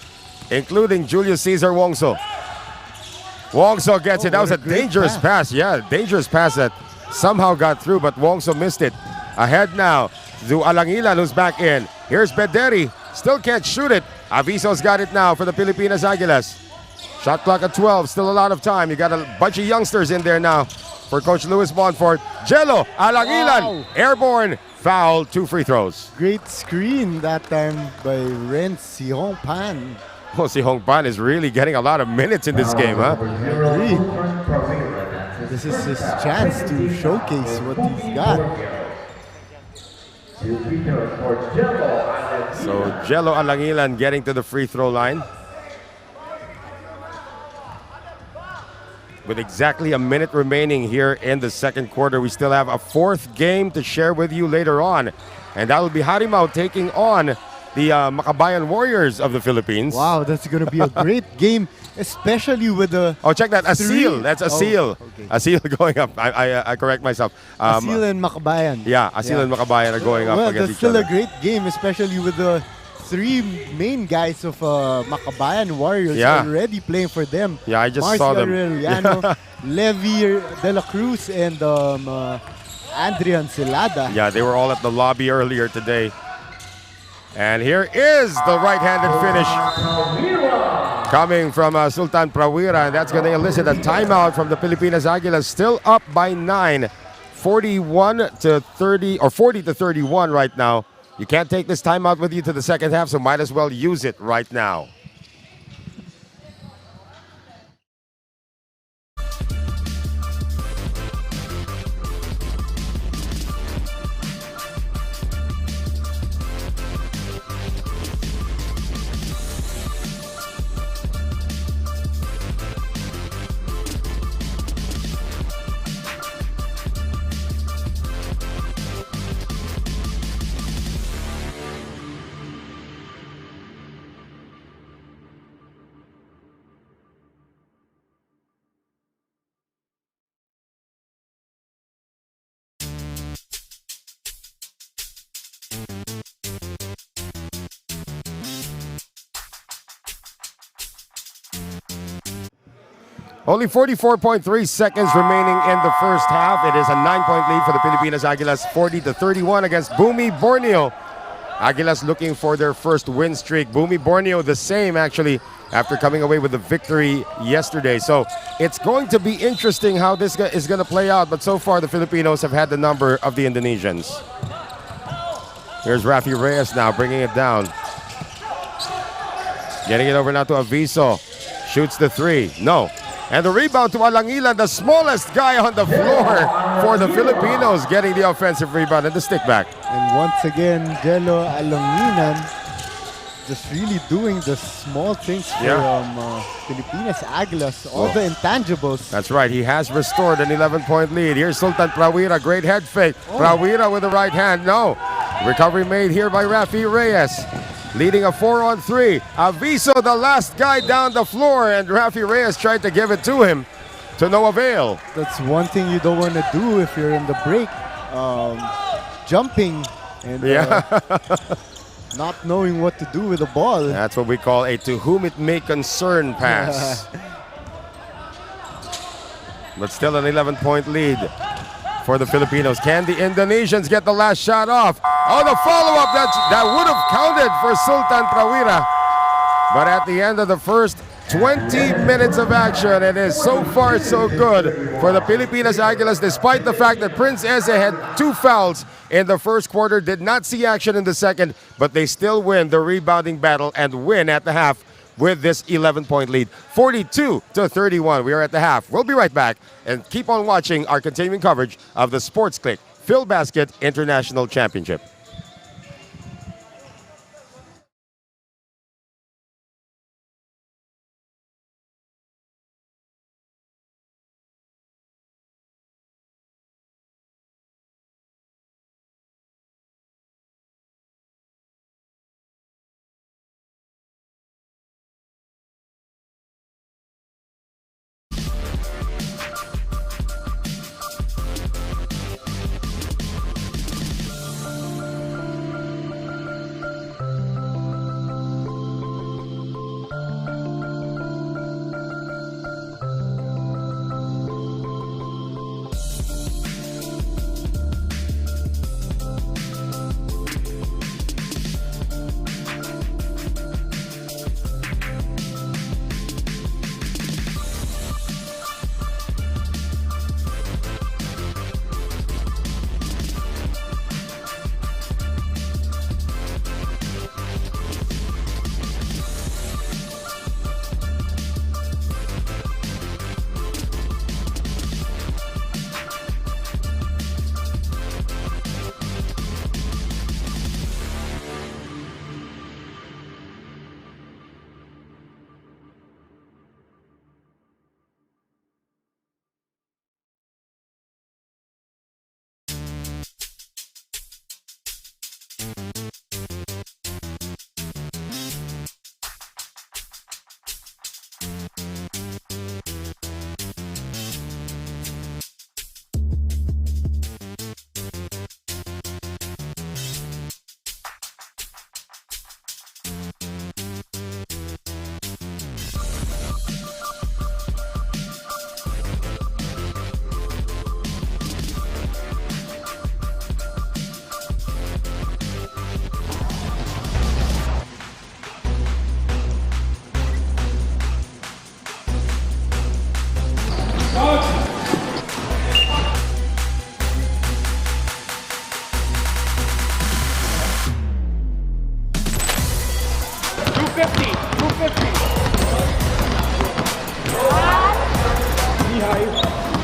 [SPEAKER 1] including Julius Cesar Wongso. Wongso gets it. That was a dangerous pass. Yeah, dangerous pass that somehow got through, but Wongso missed it. Ahead now to Alangilan, who's back in. Here's Bederi. Still can't shoot it. Aviso's got it now for the Pilipinas Aguilas. Shot clock at 12. Still a lot of time. You got a bunch of youngsters in there now for Coach Louis Montfort. Jello, Alangilan, airborne. Foul, 2 free throws.
[SPEAKER 2] Great screen that time by Ren Sihong Pan.
[SPEAKER 1] Well, Si Hong Pan is really getting a lot of minutes in this game, huh?
[SPEAKER 2] This is his chance to showcase what he's got.
[SPEAKER 1] So Jello Alangilan getting to the free throw line. With exactly a minute remaining here in the second quarter, we still have a 4th game to share with you later on. And that will be Harimau taking on the Makabayan Warriors of the Philippines.
[SPEAKER 2] Wow, that's going to be a great game, especially with the...
[SPEAKER 1] Oh, check that. Asil. That's Asil.
[SPEAKER 2] Okay.
[SPEAKER 1] Asil going up. I correct myself.
[SPEAKER 2] Asil and Makabayan.
[SPEAKER 1] Yeah, Asil and Makabayan are going up
[SPEAKER 2] well,
[SPEAKER 1] against
[SPEAKER 2] that's
[SPEAKER 1] each
[SPEAKER 2] still
[SPEAKER 1] other.
[SPEAKER 2] a great game, especially with the three main guys of Makabayan Warriors
[SPEAKER 1] Yeah.
[SPEAKER 2] already playing for them.
[SPEAKER 1] Yeah, I just saw them.
[SPEAKER 2] Marcia Levi De La Cruz, and Adrian Celada.
[SPEAKER 1] Yeah, they were all at the lobby earlier today. And here is the right-handed finish coming from Sultan Prawira, and that's going to elicit a timeout from the Pilipinas Aguilas, still up by 9, 41 to 30 or 40 to 31 right now. You can't take this timeout with you to the second half, so might as well use it right now. Only 44.3 seconds remaining in the first half. It is a 9-point lead for the Pilipinas Aguilas, 40 to 31 against Bumi Borneo. Aguilas looking for their first win streak. Bumi Borneo the same, actually, after coming away with the victory yesterday. So it's going to be interesting how this is going to play out. But so far, the Filipinos have had the number of the Indonesians. Here's Rafi Reyes now bringing it down. Getting it over now to Aviso. Shoots the three. No. And the rebound to Alangilan, the smallest guy on the floor for the Filipinos, getting the offensive rebound and the stick back.
[SPEAKER 2] And once again, Jello Alanginan just really doing the small things for Pilipinas Aguilas, all the intangibles.
[SPEAKER 1] That's right, he has restored an 11-point lead. Here's Sultan Prawira, great head fake. Prawira with the right hand, no. Recovery made here by Rafi Reyes. Leading a 4-on-3. Aviso, the last guy down the floor, and Rafi Reyes tried to give it to him to no avail.
[SPEAKER 2] That's one thing you don't want to do if you're in the break. Jumping and not knowing what to do with the ball.
[SPEAKER 1] That's what we call a to whom it may concern pass. But still an 11-point lead for the Filipinos. Can the Indonesians get the last shot off? Oh, the follow-up that would have counted for Sultan Prawira. But at the end of the first 20 minutes of action, it is so far so good for the Pilipinas Aguilas, despite the fact that Prince Eze had 2 fouls in the first quarter, did not see action in the second, but they still win the rebounding battle and win at the half with this 11-point lead, 42 to 31. We are at the half. We'll be right back and keep on watching our continuing coverage of the Sports Click Filbasket International Championship.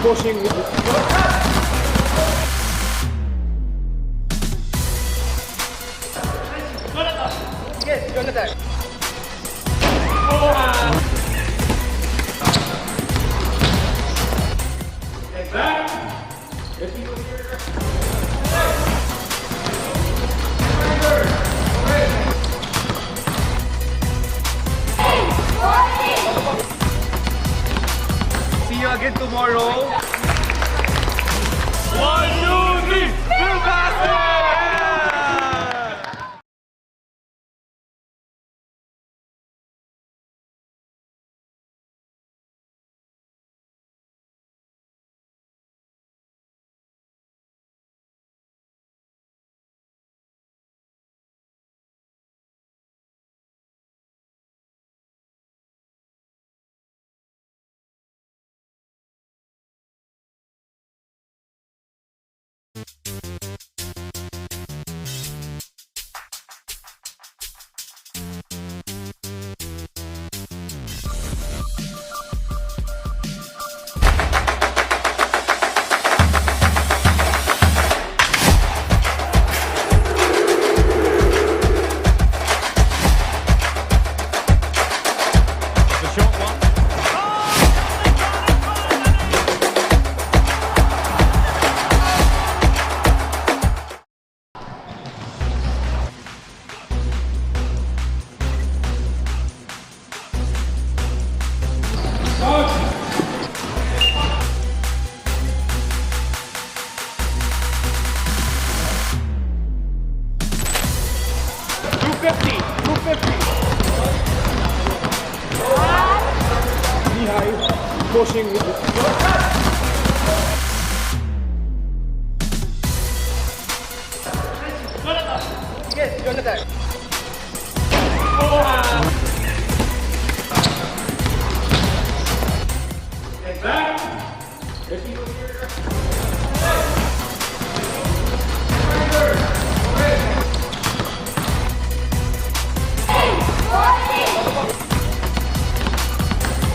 [SPEAKER 5] pushing with Yes, Jonathan. See you again tomorrow. 1, 2, 3, Filbasket! Pushing with Yes, Jonathan.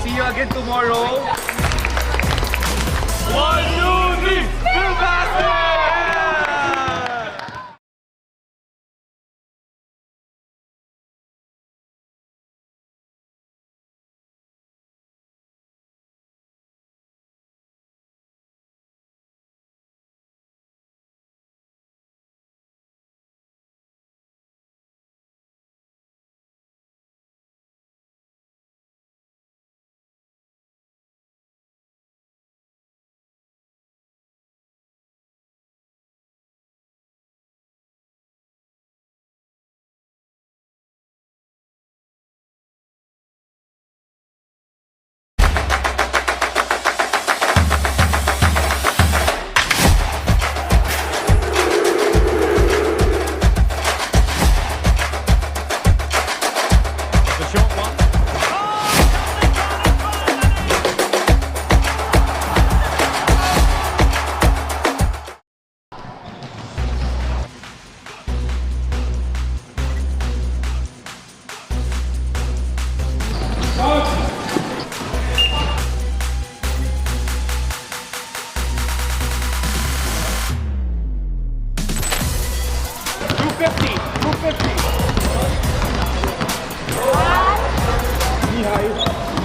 [SPEAKER 5] See you again tomorrow. 1, 2, 3, Filbasket!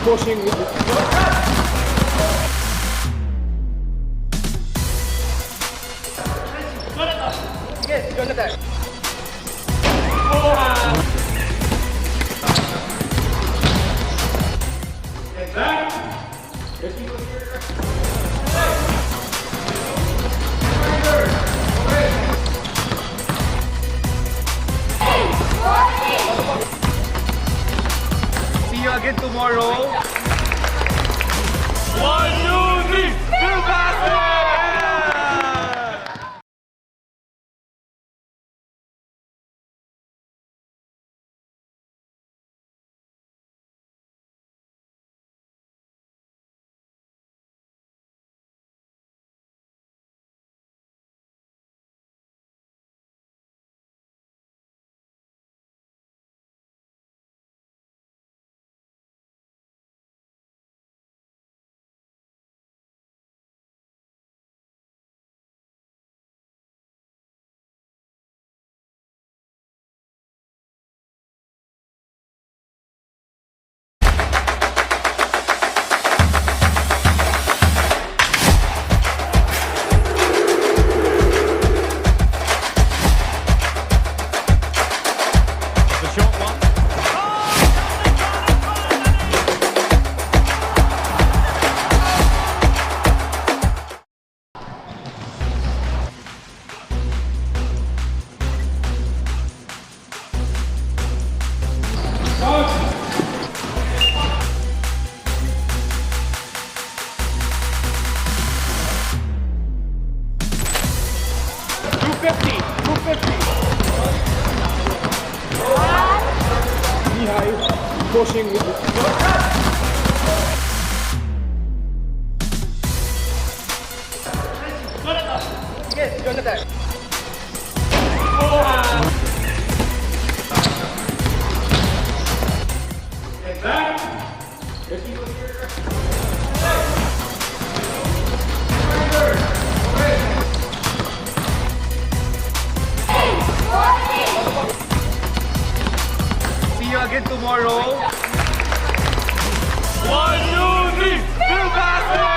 [SPEAKER 5] Pushing with Yes, Jonathan. See you again tomorrow. 1, 2, 3, Filbasket! 250. 250. Knee high. Pushing with it. Yes, Jonathan. See you again tomorrow. 1, 2, 3. Filbasket!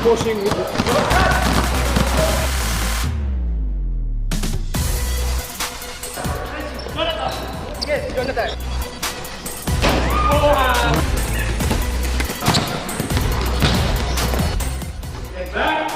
[SPEAKER 5] Pushing with it. Yes, Jonathan. Get back.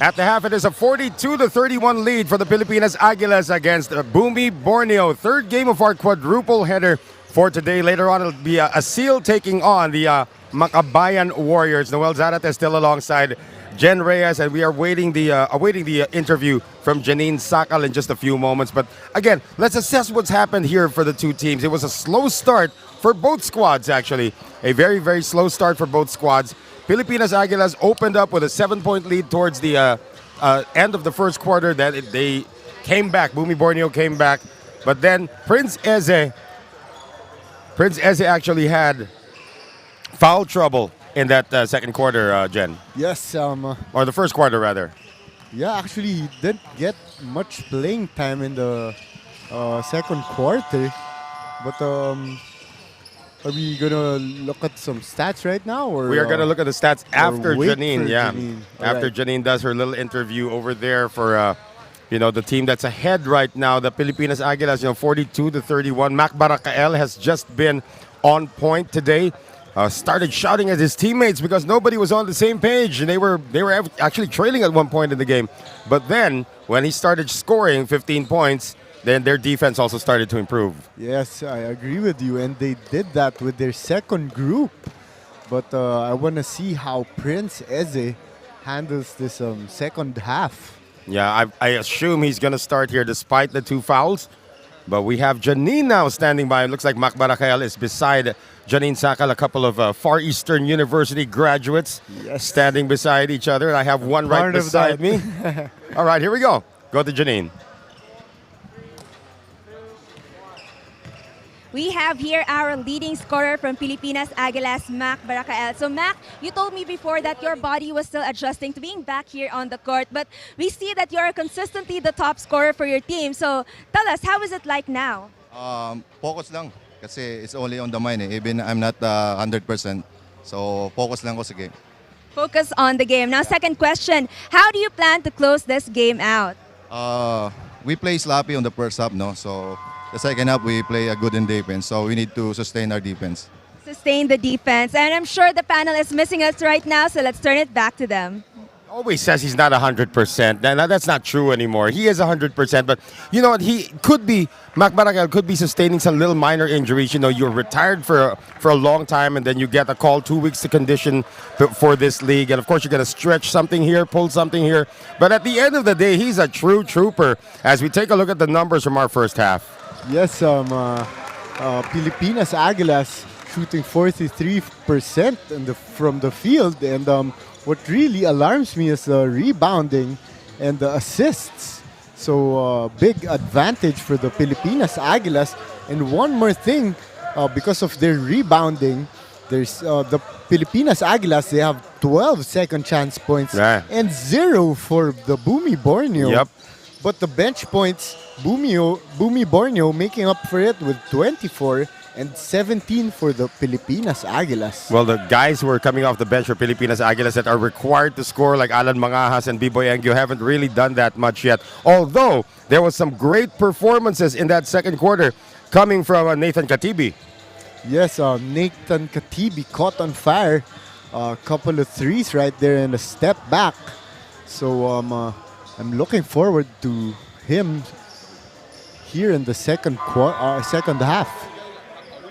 [SPEAKER 1] At the half, it is a 42-31 lead for the Pilipinas Aguilas against Bumi Borneo. Third game of our quadruple header for today. Later on, it'll be a seal taking on the Makabayan Warriors. Noel Zarate is still alongside Jen Reyes, and we are awaiting the interview from Janine Sakal in just a few moments. But again, let's assess what's happened here for the two teams. It was a slow start for both squads, actually. A very, very slow start for both squads. Pilipinas Aguilas opened up with a 7-point lead towards the end of the first quarter. They came back. Bumi Borneo came back. But then Prince Eze actually had foul trouble in that second quarter, Jen.
[SPEAKER 2] Yes.
[SPEAKER 1] Or the first quarter, rather.
[SPEAKER 2] Yeah, actually, he didn't get much playing time in the second quarter. But are we gonna look at some stats right now, or
[SPEAKER 1] we are gonna look at the stats after
[SPEAKER 2] wait
[SPEAKER 1] Janine?
[SPEAKER 2] for
[SPEAKER 1] Yeah,
[SPEAKER 2] Janine?
[SPEAKER 1] after
[SPEAKER 2] Alright.
[SPEAKER 1] Janine does her little interview over there for the team that's ahead right now, the Pilipinas Aguilas. 42-31. Mac Barakael has just been on point today. Started shouting at his teammates because nobody was on the same page, and they were actually trailing at one point in the game. But then when he started scoring 15 points, then their defense also started to improve.
[SPEAKER 2] Yes, I agree with you, and they did that with their second group. But I want to see how Prince Eze handles this second half.
[SPEAKER 1] Yeah, I assume he's going to start here despite the two fouls. But we have Janine now standing by. It looks like Mac Barakael is beside Janine Sakal, a couple of Far Eastern University graduates standing beside each other. And I have one right
[SPEAKER 2] Part of
[SPEAKER 1] beside me. All right, here we go. Go to Janine.
[SPEAKER 4] We have here our leading scorer from Pilipinas Aguilas, Mac Barakael. So Mac, you told me before that your body was still adjusting to being back here on the court, but we see that you're consistently the top scorer for your team. So tell us, how is it like now?
[SPEAKER 6] Focus lang kasi it's only on the mind even I'm not 100%. So focus lang ko sa game.
[SPEAKER 4] Focus on the game. Now, second question, how do you plan to close this game out?
[SPEAKER 6] we play sloppy on the first half, no? So the second half, we play a good in defense. So we need to sustain our defense.
[SPEAKER 4] Sustain the defense. And I'm sure the panel is missing us right now, so let's turn it back to them.
[SPEAKER 1] Always says he's not 100%. Now, that's not true anymore. He is 100%, but you know what? He could be, Mac Barakel could be sustaining some little minor injuries. You know, you're retired for a long time, and then you get a call 2 weeks to condition for this league. And of course, you're going to stretch something here, pull something here. But at the end of the day, he's a true trooper as we take a look at the numbers from our first half.
[SPEAKER 2] Yes, Pilipinas Aguilas shooting 43% from the field, and what really alarms me is the rebounding and the assists. So big advantage for the Pilipinas Aguilas. And one more thing, because of their rebounding, there's the Pilipinas Aguilas, they have 12 second chance points and 0 for the Bumi Borneo.
[SPEAKER 1] Yep.
[SPEAKER 2] But the bench points, Bumi Borneo making up for it with 24 and 17 for the Pilipinas Aguilas.
[SPEAKER 1] Well, the guys who are coming off the bench for Pilipinas Aguilas that are required to score, like Alan Mangajas and Biboy Engyo, haven't really done that much yet. Although, there was some great performances in that second quarter coming from Nathan Katibi.
[SPEAKER 2] Yes, Nathan Katibi caught on fire. A couple of threes right there and a step back. So I'm looking forward to him here in the second half.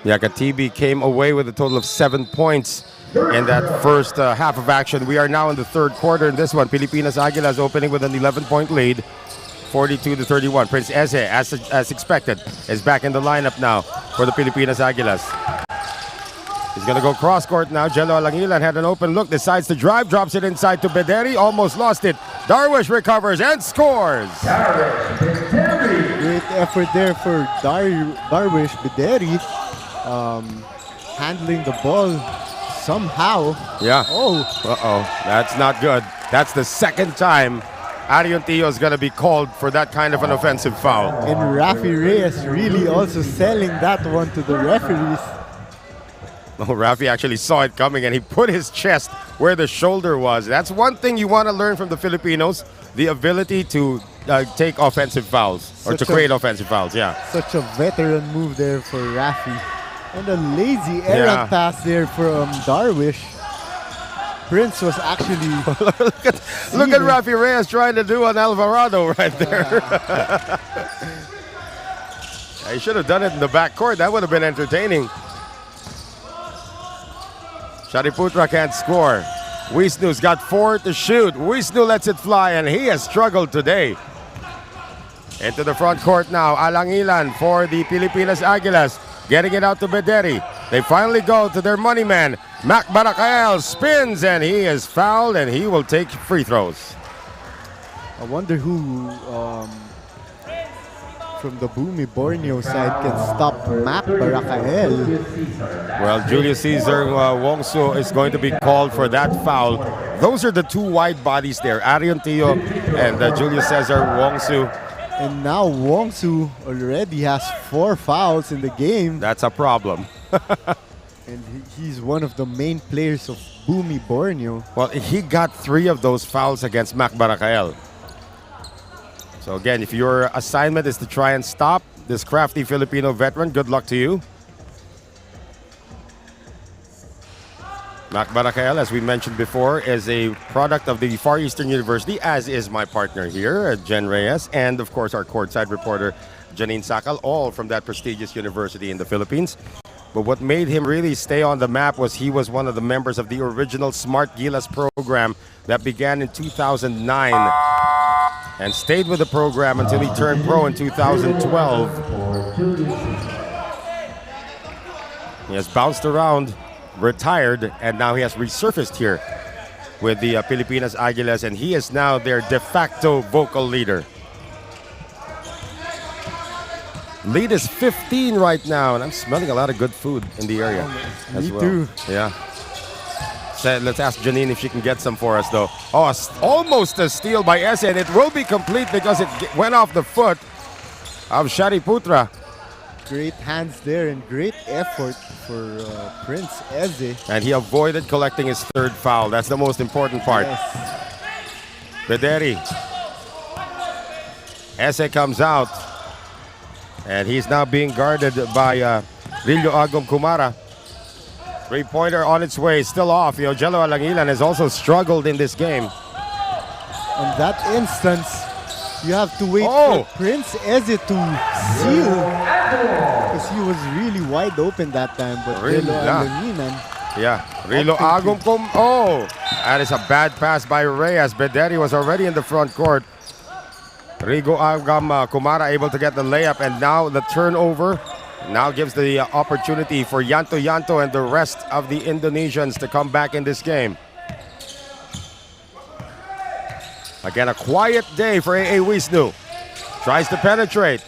[SPEAKER 1] Yeah, Katibi came away with a total of 7 points in that first half of action. We are now in the third quarter in this one. Pilipinas Aguilas opening with an 11-point lead, 42-31. Prince Eze, as expected, is back in the lineup now for the Pilipinas Aguilas. He's going to go cross-court now. Jello Alangilan had an open look, decides to drive, drops it inside to Bederi, almost lost it. Darwish recovers and scores.
[SPEAKER 2] Great effort there for Darwish Bederi. Handling the ball somehow.
[SPEAKER 1] Yeah.
[SPEAKER 2] Oh.
[SPEAKER 1] Uh-oh. That's not good. That's the second time Ariontillo is going to be called for that kind of an offensive foul.
[SPEAKER 2] And Rafi Reyes really also selling that one to the referees.
[SPEAKER 1] Oh, Rafi actually saw it coming and he put his chest where the shoulder was. That's one thing you want to learn from the Filipinos, the ability to take offensive fouls or to create offensive fouls. Yeah.
[SPEAKER 2] Such a veteran move there for Rafi. And a lazy errant pass there from Darwish. Prince was actually...
[SPEAKER 1] look at Rafi Reyes trying to do an Alvarado right there. He should have done it in the backcourt. That would have been entertaining. Shariputra can't score. Wisnu's got 4 to shoot. Wisnu lets it fly, and he has struggled today. Into the front court now. Alangilan for the Pilipinas Aguilas. Getting it out to Bederi. They finally go to their money man. Mac Barakel spins, and he is fouled, and he will take free throws.
[SPEAKER 2] I wonder who from the Bumi Borneo side can stop Mac Barakel.
[SPEAKER 1] Well, Julius Caesar Wongsu is going to be called for that foul. Those are the two wide bodies there, Ariontillo and Julius Caesar Wongsu.
[SPEAKER 2] And now Wongsu already has 4 fouls in the game.
[SPEAKER 1] That's a problem.
[SPEAKER 2] And he's one of the main players of Bumi Borneo.
[SPEAKER 1] Well, he got 3 of those fouls against Mac Barakel. So again, if your assignment is to try and stop this crafty Filipino veteran, good luck to you. Mac Barakel, as we mentioned before, is a product of the Far Eastern University, as is my partner here, Jen Reyes, and of course our courtside reporter, Janine Sakal, all from that prestigious university in the Philippines. But what made him really stay on the map was he was one of the members of the original Smart Gilas program that began in 2009 and stayed with the program until he turned pro in 2012. He has bounced around, retired, and now he has resurfaced here with the Pilipinas Aguilas, and he is now their de facto vocal leader. Lead is 15 right now, and I'm smelling a lot of good food in the area as well.
[SPEAKER 2] Me too.
[SPEAKER 1] Yeah. So let's ask Janine if she can get some for us, though. Oh, almost a steal by Eze, and it will be complete because it went off the foot of Shariputra.
[SPEAKER 2] Great hands there and great effort for Prince Eze.
[SPEAKER 1] And he avoided collecting his 3rd foul. That's the most important part.
[SPEAKER 2] Yes.
[SPEAKER 1] Bederi. Eze comes out. And he's now being guarded by Rillo Agom Kumara. Three-pointer on its way, still off. Jello Alangilan has also struggled in this game.
[SPEAKER 2] In that instance, you have to wait for Prince Eze to seal, because he was really wide open that time. But
[SPEAKER 1] Really?
[SPEAKER 2] Rillo
[SPEAKER 1] Yeah.
[SPEAKER 2] Alanginan,
[SPEAKER 1] Rillo Agom that is a bad pass by Reyes. Bederi was already in the front court. Rigo Agam Kumara able to get the layup, and now the turnover now gives the opportunity for Yanto and the rest of the Indonesians to come back in this game. Again, a quiet day for A.A. Wisnu. Tries to penetrate,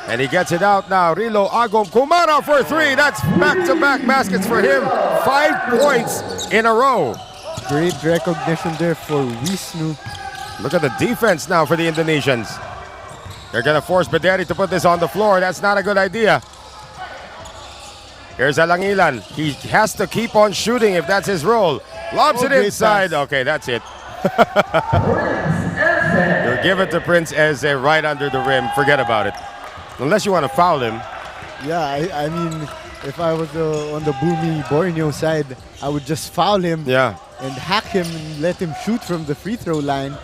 [SPEAKER 1] and he gets it out now. Rilo Agom Kumara for three. That's back-to-back baskets for him. 5 points in a row.
[SPEAKER 2] great recognition there for Wisnu.
[SPEAKER 1] Look at the defense now for the Indonesians. They're going to force Bederi to put this on the floor. That's not a good idea. Here's Alangilan. He has to keep on shooting if that's his role. Lobs it inside.
[SPEAKER 2] Pass.
[SPEAKER 1] Okay, that's it. You'll give it to Prince Eze right under the rim. Forget about it. Unless you want to foul him.
[SPEAKER 2] Yeah, I mean, if I was on the Bumi Borneo side, I would just foul him and hack him and let him shoot from the free throw line.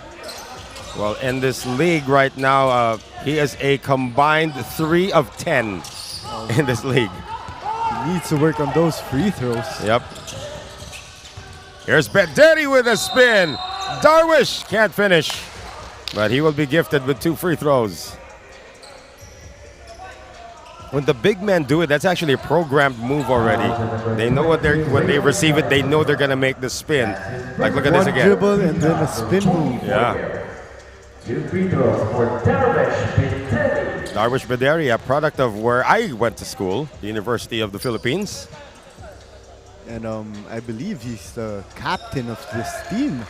[SPEAKER 1] Well, in this league right now, he is a combined 3 of 10 in this league.
[SPEAKER 2] He needs to work on those free throws.
[SPEAKER 1] Yep. Here's Bederi with a spin. Darwish can't finish, but he will be gifted with 2 free throws. When the big men do it, that's actually a programmed move already. They know when they receive it, they know they're gonna make the spin. Like, look at this again.
[SPEAKER 2] One dribble and then a spin move.
[SPEAKER 1] Yeah.
[SPEAKER 3] 2 free throws for Darwish Bederi.
[SPEAKER 1] Darwish Bederi, a product of where I went to school, the University of the Philippines.
[SPEAKER 2] And I believe he's the captain of this team.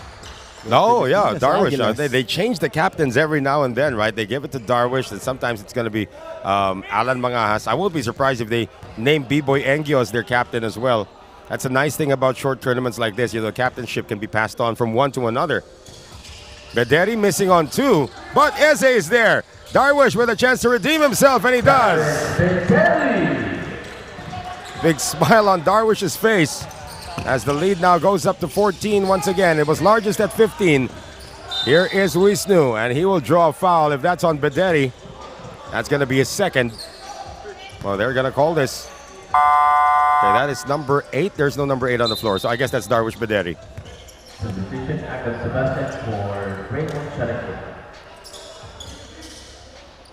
[SPEAKER 1] Oh, yeah,
[SPEAKER 2] Pilipinas
[SPEAKER 1] Darwish.
[SPEAKER 2] Aguilas.
[SPEAKER 1] They change the captains every now and then, right? They give it to Darwish, and sometimes it's going to be Alan Mangahas. I won't be surprised if they name B-Boy Engio as their captain as well. That's a nice thing about short tournaments like this. The captainship can be passed on from one to another. Bederi missing on 2, but Eze is there. Darwish with a chance to redeem himself, and he does. Big smile on Darwish's face as the lead now goes up to 14 once again. It was largest at 15. Here is Wisnu, and he will draw a foul. If that's on Bederi, that's going to be his second. Well, they're going to call this. Okay, that is number 8. There's no number 8 on the floor, so I guess that's Darwish Bederi.
[SPEAKER 3] Substitution Agam Sebastian for Raymond Chadek.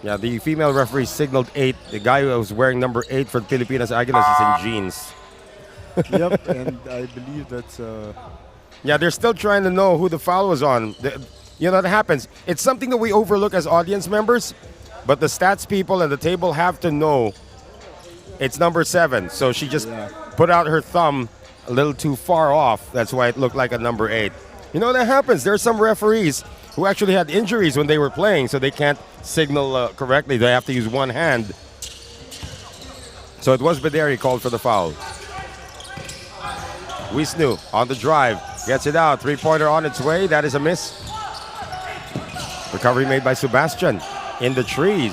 [SPEAKER 1] Yeah, the female referee signaled 8. The guy who was wearing number 8 for Pilipinas Aguilas is in jeans.
[SPEAKER 2] Yep, and I believe that's...
[SPEAKER 1] Yeah, they're still trying to know who the foul was on. You know, that happens. It's something that we overlook as audience members, but the stats people and the table have to know it's number 7. So she just put out her thumb a little too far off. That's why it looked like a number 8. You know, that happens. There are some referees who actually had injuries when they were playing, so they can't signal correctly. They have to use one hand. So it was Bederi called for the foul. Wisnu on the drive, gets it out. 3-pointer on its way. That is a miss. Recovery made by Sebastian in the trees.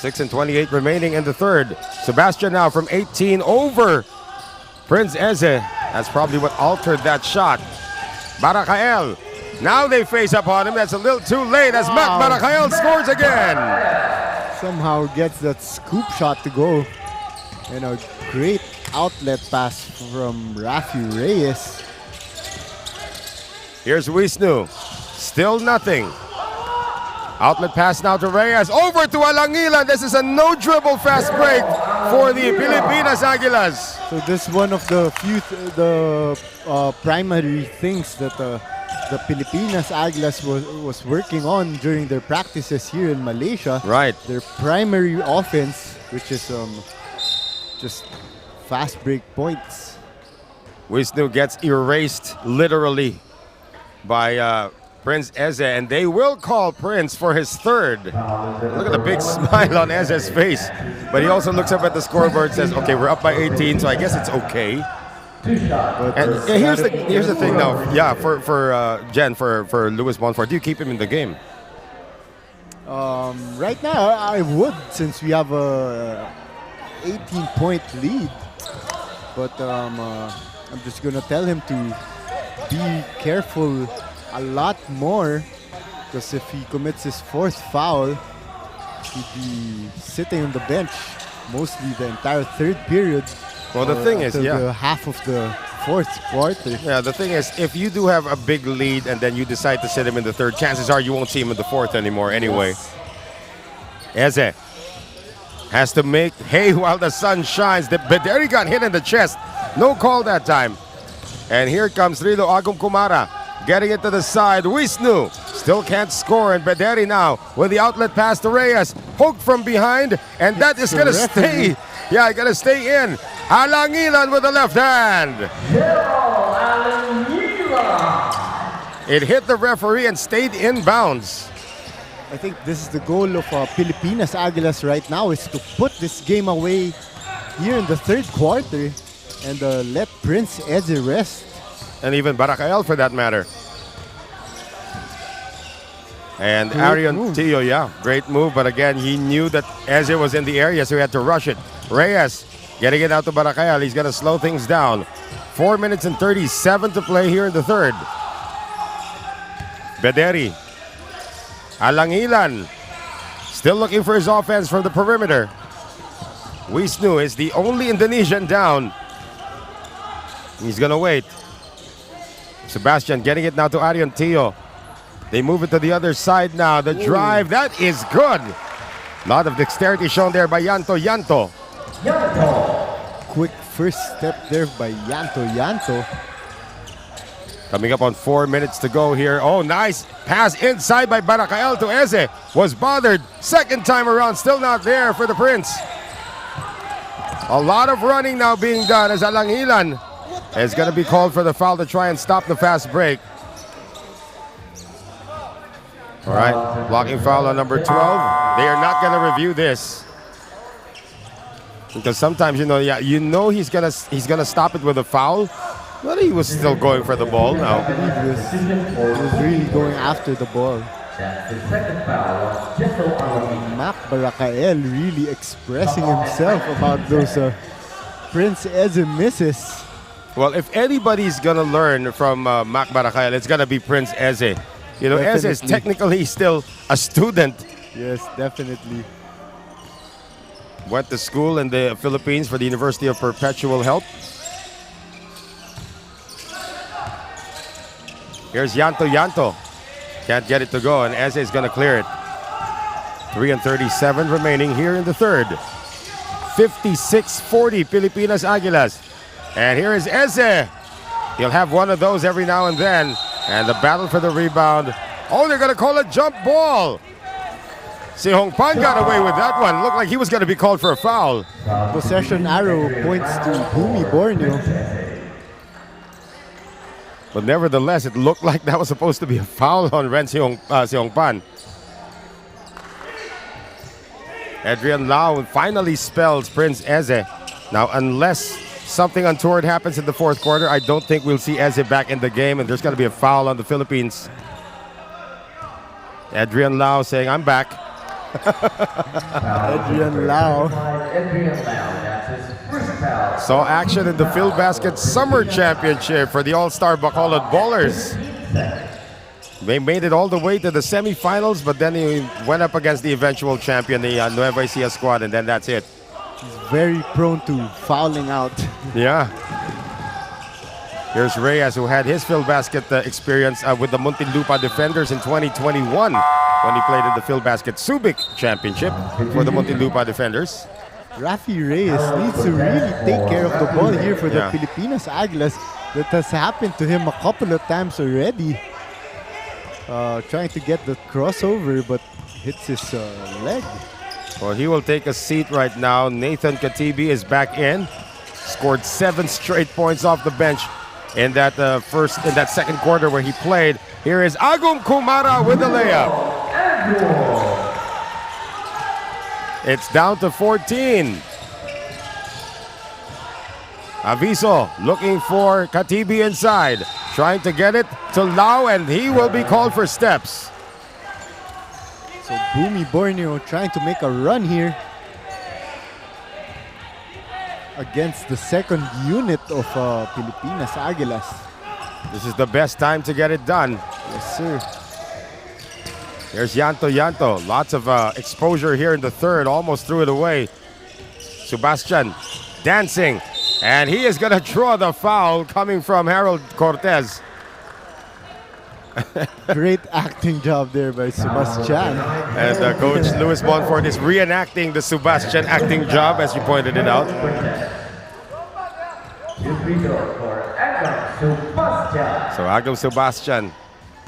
[SPEAKER 1] 6:28 remaining in the third. Sebastian now from 18 over Prince Eze. That's probably what altered that shot. Barakael. Now they face up on him. That's a little too late as Matt Barakael scores again.
[SPEAKER 2] Somehow gets that scoop shot to go. And a great outlet pass from Rafi Reyes.
[SPEAKER 1] Here's Wisnu. Still nothing. Outlet pass now to Reyes. Over to Alangilan. This is a no-dribble fast break for the Pilipinas Aguilas.
[SPEAKER 2] So this is one of the few primary things that the Pilipinas Aguilas was working on during their practices here in Malaysia.
[SPEAKER 1] Right.
[SPEAKER 2] Their primary offense, which is just fast break points.
[SPEAKER 1] Wisnu gets erased literally by Prince Eze, and they will call Prince for his third. Look at the big smile on Eze's face. But he also looks up at the scoreboard and says, okay, we're up by 18, so I guess it's okay. And here's the thing now. Yeah, for Jen, for Louis Montfort, do you keep him in the game?
[SPEAKER 2] Right now, I would, since we have a 18-point lead. But I'm just gonna tell him to be careful a lot more, because if he commits his fourth foul, he'd be sitting on the bench mostly the entire third period.
[SPEAKER 1] Well, the thing is,
[SPEAKER 2] the half of the fourth quarter.
[SPEAKER 1] Yeah, the thing is, if you do have a big lead and then you decide to sit him in the third, chances are you won't see him in the fourth anymore anyway. Eze has to make hay while the sun shines. But there he got hit in the chest. No call that time. And here comes Rilo Agum Kumara getting it to the side. Wisnu still can't score. And Bederi now with the outlet pass to Reyes. Poked from behind. And that is going to stay. Yeah, going to stay in. Alangilan with the left hand. It hit the referee and stayed in bounds.
[SPEAKER 2] I think this is the goal of Pilipinas Aguilas right now, is to put this game away here in the third quarter and let Prince Eze rest.
[SPEAKER 1] And even Barakael for that matter. And
[SPEAKER 2] Great
[SPEAKER 1] Arian
[SPEAKER 2] move.
[SPEAKER 1] Tio, yeah, great move. But again, he knew that Eze was in the area, so he had to rush it. Reyes getting it out to Barakael. He's going to slow things down. 4 minutes and 37 to play here in the third. Bederi. Alangilan still looking for his offense from the perimeter. Wisnu is the only Indonesian down. He's going to wait. Sebastian getting it now to Arian Tio. They move it to the other side now. The drive, that is good. A lot of dexterity shown there by Yanto.
[SPEAKER 2] Quick first step there by Yanto.
[SPEAKER 1] Coming up on 4 minutes to go here. Oh, nice pass inside by Barakael to Eze. Was bothered. Second time around, still not there for the Prince. A lot of running now being done as Alangilan is going to be called for the foul to try and stop the fast break. All right, blocking foul on number 12. They are not going to review this. Because sometimes, he's gonna stop it with a foul. But he was still going for the ball now.
[SPEAKER 2] He was really going after the ball.
[SPEAKER 3] That's the second foul.
[SPEAKER 2] Mac Barakael really expressing himself about those Prince Eze misses.
[SPEAKER 1] Well, if anybody's gonna learn from Mac Barakael, it's gonna be Prince Eze. Eze is technically still a student.
[SPEAKER 2] Yes, definitely.
[SPEAKER 1] Went to school in the Philippines for the University of Perpetual Help. Here's Yanto. Can't get it to go, and Eze is going to clear it. 3:37 remaining here in the third. 56-40 Pilipinas Aguilas. And here is Eze. He'll have one of those every now and then. And the battle for the rebound. Oh, they're going to call a jump ball. Si Hong Pan got away with that one. Looked like he was going to be called for a foul.
[SPEAKER 2] Possession arrow points to Bumi Borneo.
[SPEAKER 1] But nevertheless, it looked like that was supposed to be a foul on Ren Si Hong Pan. Adrian Lau finally spells Prince Eze. Now, unless something untoward happens in the fourth quarter, I don't think we'll see Eze back in the game, and there's going to be a foul on the Philippines. Adrian Lau saying, I'm back.
[SPEAKER 2] Adrian Lau.
[SPEAKER 3] That's his first foul.
[SPEAKER 1] Saw action in the Filbasket Summer Championship for the All-Star Bacolod Ballers. They made it all the way to the semifinals, but then he went up against the eventual champion, the Nueva Ecija squad, and then that's it.
[SPEAKER 2] He's very prone to fouling out.
[SPEAKER 1] Yeah. Here's Reyes, who had his Filbasket experience with the Muntinlupa Defenders in 2021 when he played in the Filbasket Subic Championship for the Muntinlupa Defenders.
[SPEAKER 2] Rafi Reyes needs to really take care of the ball here for the
[SPEAKER 1] Yeah.
[SPEAKER 2] Pilipinas Aguilas. That has happened to him a couple of times already. Trying to get the crossover, but hits his leg.
[SPEAKER 1] Well, he will take a seat right now. Nathan Katibi is back in. Scored 7 straight points off the bench in that second quarter where he played. Here is Agum Kumara with the layup. It's down to 14. Aviso looking for Katibi inside. Trying to get it to Lau, and he will be called for steps.
[SPEAKER 2] So Bumi Borneo trying to make a run here against the second unit of Pilipinas Aguilas.
[SPEAKER 1] This is the best time to get it done.
[SPEAKER 2] Yes, sir.
[SPEAKER 1] Here's Yanto. Lots of exposure here in the third. Almost threw it away. Sebastian dancing. And he is going to draw the foul coming from Harold Cortez.
[SPEAKER 2] Great acting job there by Sebastian.
[SPEAKER 1] And Coach Luis Monfort is reenacting the Sebastian acting job, as you pointed it out.
[SPEAKER 3] 2 free throws for Agam Sebastian.
[SPEAKER 1] So Agam Sebastian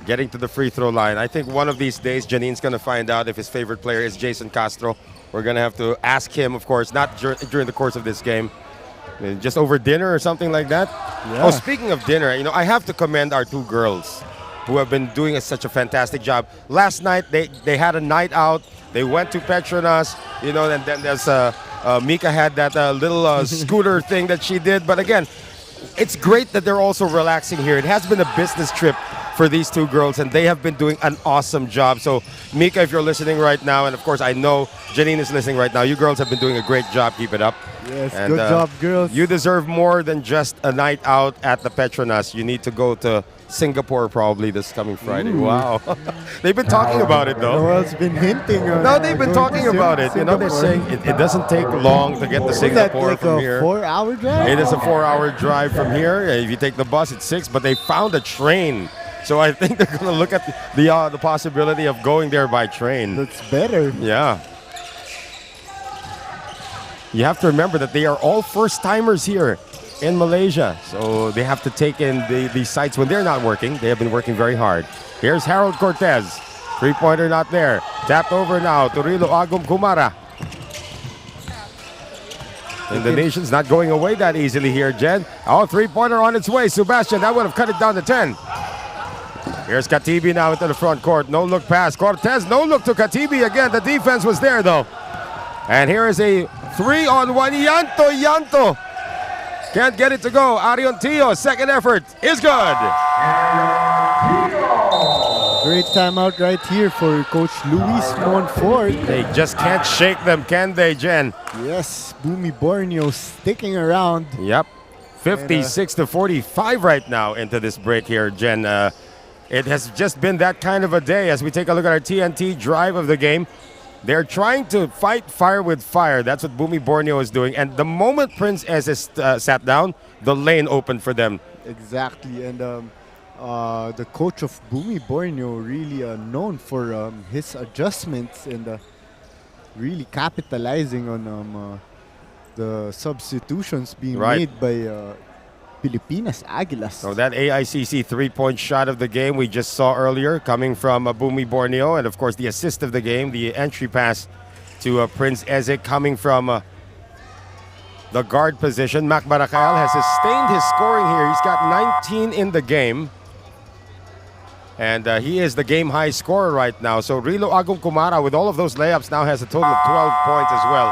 [SPEAKER 1] getting to the free throw line. I think one of these days, Janine's going to find out if his favorite player is Jason Castro. We're going to have to ask him, of course, not during the course of this game. Just over dinner or something like that.
[SPEAKER 2] Yeah.
[SPEAKER 1] Oh, speaking of dinner, I have to commend our two girls who have been doing such a fantastic job. Last night, they had a night out. They went to Petronas, and then there's Mika had that little scooter thing that she did. But again, it's great that they're also relaxing here. It has been a business trip for these two girls, and they have been doing an awesome job. So, Mika, if you're listening right now, and of course I know Janine is listening right now, you girls have been doing a great job. Keep it up.
[SPEAKER 2] Yes,
[SPEAKER 1] And,
[SPEAKER 2] good job, girls.
[SPEAKER 1] You deserve more than just a night out at the Petronas. You need to go to Singapore probably this coming Friday.
[SPEAKER 2] Ooh.
[SPEAKER 1] Wow. They've been talking about it, though.
[SPEAKER 2] Noel's been hinting on
[SPEAKER 1] No, they've been
[SPEAKER 2] going to
[SPEAKER 1] talking about it. They're
[SPEAKER 2] Singapore.
[SPEAKER 1] saying it doesn't take long to get to
[SPEAKER 2] Is that
[SPEAKER 1] Singapore
[SPEAKER 2] like
[SPEAKER 1] from
[SPEAKER 2] a
[SPEAKER 1] here.
[SPEAKER 2] 4-hour drive?
[SPEAKER 1] It is a 4-hour drive from here. If you take the bus, it's 6, but they found a train. So I think they're going to look at the possibility of going there by train.
[SPEAKER 2] That's better.
[SPEAKER 1] Yeah. You have to remember that they are all first-timers here in Malaysia. So they have to take in the sites when they're not working. They have been working very hard. Here's Harold Cortez. Three-pointer not there. Tapped over now. Turilo Agum Kumara. Indonesian's not going away that easily here, Jen. Oh, three-pointer on its way. Sebastian, that would have cut it down to 10. Here's Katibi now into the front court. No look pass. Cortez, no look to Katibi again. The defense was there, though. And here is a 3-on-1. Yanto. Can't get it to go. Arion Tio, second effort is good.
[SPEAKER 2] Great timeout right here for Coach Luis Monfort.
[SPEAKER 1] They just can't shake them, can they, Jen?
[SPEAKER 2] Yes, Bumi Borneo sticking around.
[SPEAKER 1] Yep. 56 to 45 right now into this break here, Jen. It has just been that kind of a day as we take a look at our TNT drive of the game. They're trying to fight fire with fire. That's what Bumi Borneo is doing. And the moment Prince Ezes sat down, the lane opened for them.
[SPEAKER 2] Exactly. And the coach of Bumi Borneo really known for his adjustments and really capitalizing on the substitutions being
[SPEAKER 1] Right.
[SPEAKER 2] made by Pilipinas Aguilas.
[SPEAKER 1] So that AICC three-point shot of the game we just saw earlier coming from Bumi Borneo. And, of course, the assist of the game, the entry pass to Prince Ezek coming from the guard position. Mac Baracayal has sustained his scoring here. He's got 19 in the game. And he is the game-high scorer right now. So Rilo Agum Kumara, with all of those layups, now has a total of 12 points as well.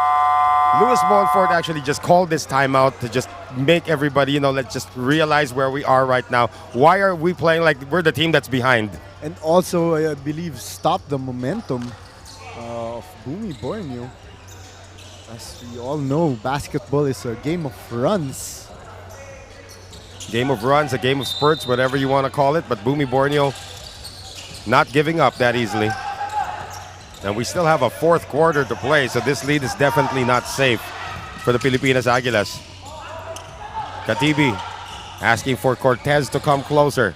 [SPEAKER 1] Luis Monfort actually just called this timeout to just make everybody, let's just realize where we are right now. Why are we playing like we're the team that's behind?
[SPEAKER 2] And also, I believe, stop the momentum of Bumi Borneo. As we all know, basketball is a game of runs.
[SPEAKER 1] Game of runs, a game of spurts, whatever you want to call it. But Bumi Borneo not giving up that easily. And we still have a fourth quarter to play, so this lead is definitely not safe for the Pilipinas Aguilas. Katibi asking for Cortez to come closer.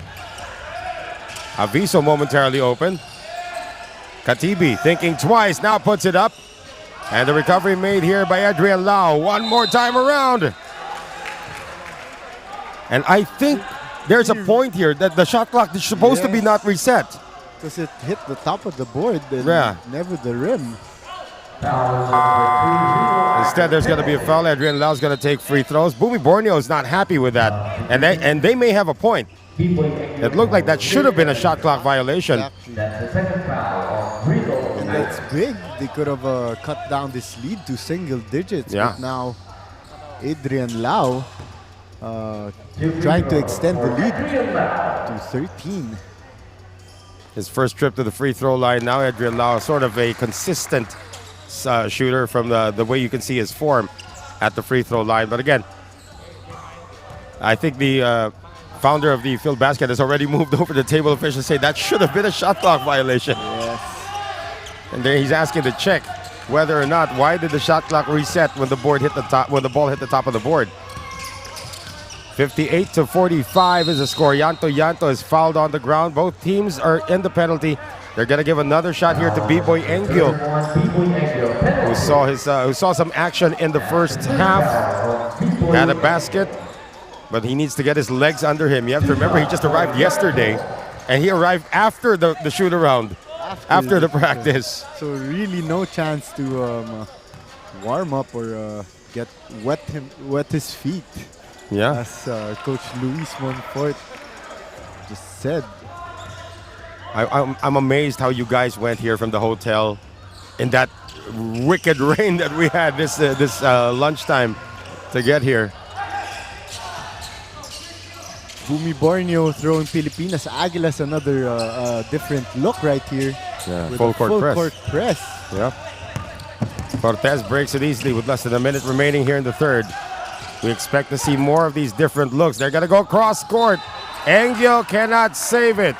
[SPEAKER 1] Aviso momentarily open. Katibi thinking twice, now puts it up. And the recovery made here by Adrian Lau. One more time around. And I think there's a point here that the shot clock is supposed to be not reset.
[SPEAKER 2] Because it hit the top of the board and never the rim.
[SPEAKER 1] Instead, there's going to be a foul. Adrian Lau's going to take free throws. Bumi Borneo is not happy with that. And they may have a point. It looked like that should have been a shot clock violation.
[SPEAKER 2] Exactly.
[SPEAKER 3] That's the second foul on Rigo.
[SPEAKER 2] And that's big. They could have cut down this lead to single digits.
[SPEAKER 1] Yeah.
[SPEAKER 2] But now, Adrian Lau trying to extend the lead to 13.
[SPEAKER 1] His first trip to the free throw line. Now Adrian Lau, sort of a consistent shooter from the way you can see his form at the free throw line. But again, I think the founder of the Filbasket has already moved over to the table officials, say that should have been a shot clock violation.
[SPEAKER 2] Yes.
[SPEAKER 1] And then he's asking to check whether or not, why did the shot clock reset when the ball hit the top of the board. 58-45 is the score. Yanto is fouled on the ground. Both teams are in the penalty. They're gonna give another shot here to B-Boy Engyo, who saw some action in the first half. Had a basket, but he needs to get his legs under him. You have to remember, he just arrived yesterday, and he arrived after the shoot around, after the practice.
[SPEAKER 2] So really no chance to warm up or get wet his feet.
[SPEAKER 1] Yeah.
[SPEAKER 2] As Coach Luis Monfort just said.
[SPEAKER 1] I'm amazed how you guys went here from the hotel in that wicked rain that we had this lunchtime to get here.
[SPEAKER 2] Bumi Borneo throwing Pilipinas Aguilas another different look right here.
[SPEAKER 1] Yeah,
[SPEAKER 2] with
[SPEAKER 1] full
[SPEAKER 2] a
[SPEAKER 1] court
[SPEAKER 2] full
[SPEAKER 1] press.
[SPEAKER 2] Court press.
[SPEAKER 1] Yeah. Cortez breaks it easily with less than a minute remaining here in the third. We expect to see more of these different looks. They're going to go cross court. Engyo cannot save it.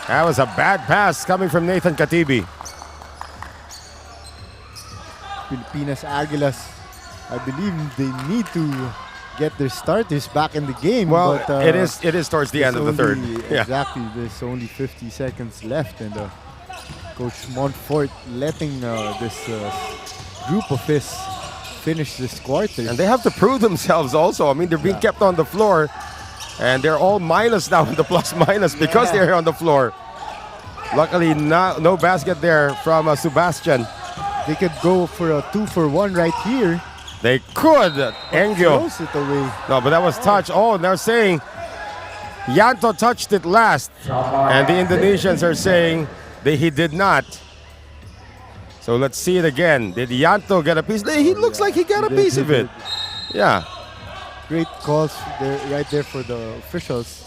[SPEAKER 1] That was a bad pass coming from Nathan Katibi.
[SPEAKER 2] Pilipinas Aguilas, I believe they need to get their starters back in the game.
[SPEAKER 1] Well,
[SPEAKER 2] but,
[SPEAKER 1] it is towards the end of the third. Yeah.
[SPEAKER 2] Exactly. There's only 50 seconds left, and Coach Montfort letting this group of his finish this quarter.
[SPEAKER 1] And they have to prove themselves also. I mean, they're being kept on the floor, and they're all minus now in the plus-minus because they're on the floor. Luckily, no basket there from Sebastian.
[SPEAKER 2] They could go for a 2-for-1 right here.
[SPEAKER 1] They could. Engyo.
[SPEAKER 2] Throws it away.
[SPEAKER 1] No, but that was touch. Oh, they're saying Yanto touched it last. And the Indonesians are saying that he did not. So let's see it again. Did Yanto get a piece? He looks like he got a piece of it. Yeah.
[SPEAKER 2] Great calls there, right there for the officials.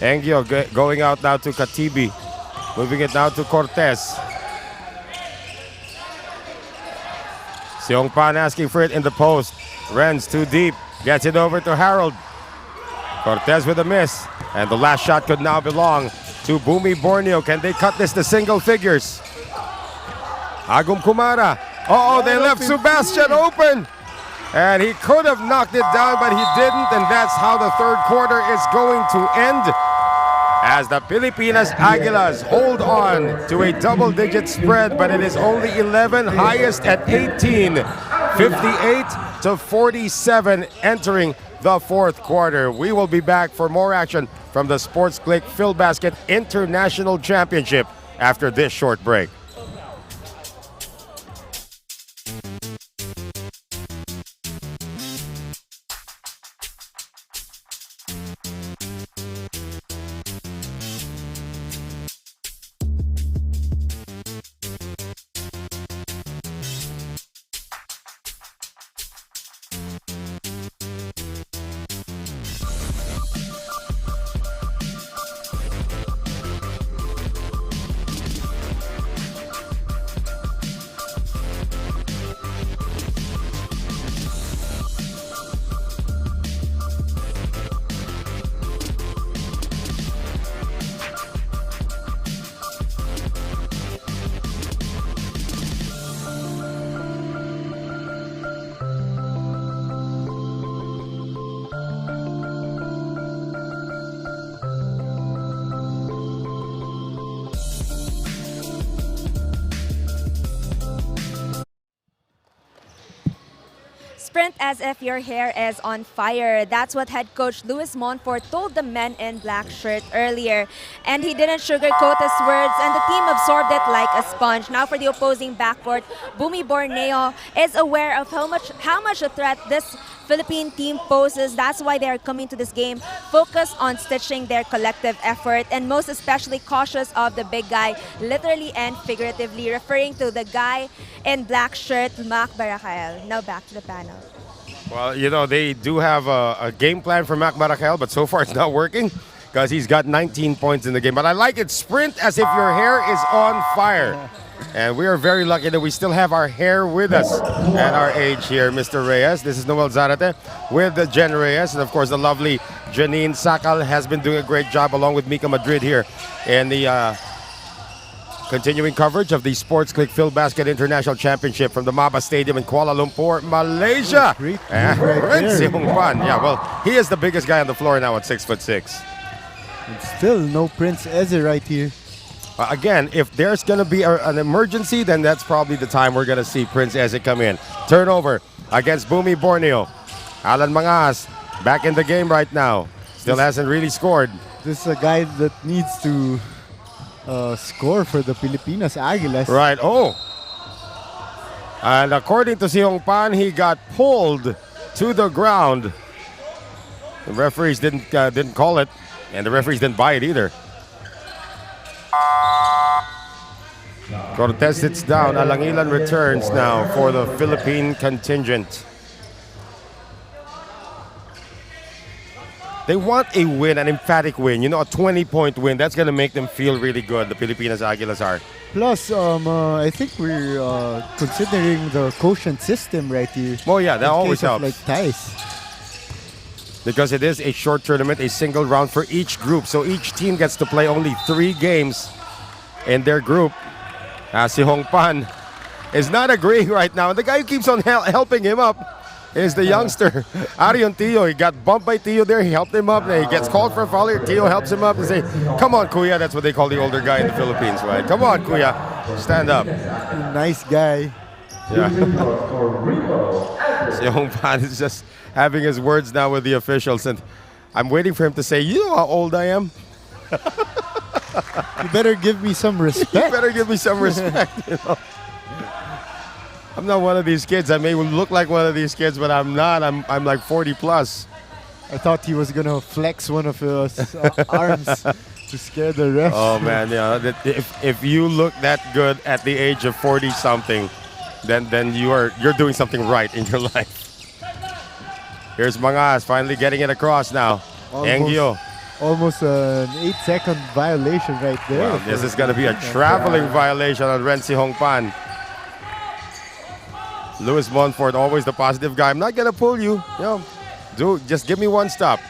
[SPEAKER 1] Engyo going out now to Katibi. Moving it now to Cortez. Seong Pan asking for it in the post. Renz too deep. Gets it over to Harold. Cortez with a miss. And the last shot could now belong to Bumi Borneo. Can they cut this to single figures? Agum Kumara. Oh, they left Sebastian open. And he could have knocked it down, but he didn't. And that's how the third quarter is going to end, as the Pilipinas Aguilas hold on to a double-digit spread, but it is only 11, highest at 18. 58-47 entering the fourth quarter. We will be back for more action from the Sports Click Filbasket International Championship after this short break.
[SPEAKER 4] Sprint as if your hair is on fire. That's what head coach Luis Monfort told the men in black shirt earlier. And he didn't sugarcoat his words, and the team absorbed it like a sponge. Now for the opposing backcourt, Bumi Borneo is aware of how much a threat this Philippine team poses. That's why they are coming to this game focused on stitching their collective effort, and most especially cautious of the big guy, literally and figuratively, referring to the guy in black shirt, MABA. Now back to the panel.
[SPEAKER 1] Well, you know, they do have a game plan for Mac Baracel, but so far it's not working. because he's got 19 points in the game. But I like it. Sprint as if your hair is on fire. And we are very lucky that we still have our hair with us at our age here, Mr. Reyes. This is Noel Zarate with the Jen Reyes. And of course, the lovely Janine Sakal has been doing a great job along with Mika Madrid here in the continuing coverage of the Sports Click Filbasket International Championship from the MABA Stadium in Kuala Lumpur, Malaysia.
[SPEAKER 2] Great
[SPEAKER 1] And
[SPEAKER 2] right
[SPEAKER 1] Ren
[SPEAKER 2] there.
[SPEAKER 1] Seong Pan. Yeah, well, he is the biggest guy on the floor now at 6'6".
[SPEAKER 2] And still no Prince Eze right here.
[SPEAKER 1] Again, if there's going to be an emergency, then that's probably the time we're going to see Prince Eze come in. Turnover against Bumi Borneo. Alan Mangas back in the game right now. Still hasn't really scored.
[SPEAKER 2] This is a guy that needs to score for the Pilipinas Aguilas.
[SPEAKER 1] Right. Oh. And according to Seong Pan, he got pulled to the ground. The referees didn't call it, and the referees didn't buy it either. Cortez sits down. Alangilan returns now for the Philippine contingent. They want a win, an emphatic win. You know, a 20-point win. That's going to make them feel really good, the Pilipinas Aguilas are.
[SPEAKER 2] Plus, I think we're considering the quotient system right here.
[SPEAKER 1] Oh, yeah, that
[SPEAKER 2] in
[SPEAKER 1] always
[SPEAKER 2] case of,
[SPEAKER 1] helps.
[SPEAKER 2] like ties.
[SPEAKER 1] Because it is a short tournament, a single round for each group. So each team gets to play only 3 games in their group. Si Hong Pan is not agreeing right now. The guy who keeps on helping him up is the youngster, Arion Tio. He got bumped by Tio there. He helped him up. He gets called for a foul here. Tio helps him up and say, come on, Kuya. That's what they call the older guy in the Philippines, right? Come on, Kuya. Stand up.
[SPEAKER 2] Nice guy.
[SPEAKER 1] Yeah. Si Hong Pan is just having his words now with the officials. And I'm waiting for him to say, you know how old I am?
[SPEAKER 2] You better give me some
[SPEAKER 1] You
[SPEAKER 2] respect.
[SPEAKER 1] better give me some respect, you know. I'm not one of these kids. I may look like one of these kids, but I'm not. I'm like 40 plus.
[SPEAKER 2] I thought he was gonna flex one of his arms to scare the ref.
[SPEAKER 1] Oh man, yeah. If you look that good at the age of 40 something, then you're doing something right in your life. Here's Mangas finally getting it across now. Engyo.
[SPEAKER 2] Almost an 8-second violation right there.
[SPEAKER 1] Well, this is going to be a traveling violation on Renzi Hongpan. Louis Montfort, always the positive guy. I'm not going to pull you. Just give me one stop.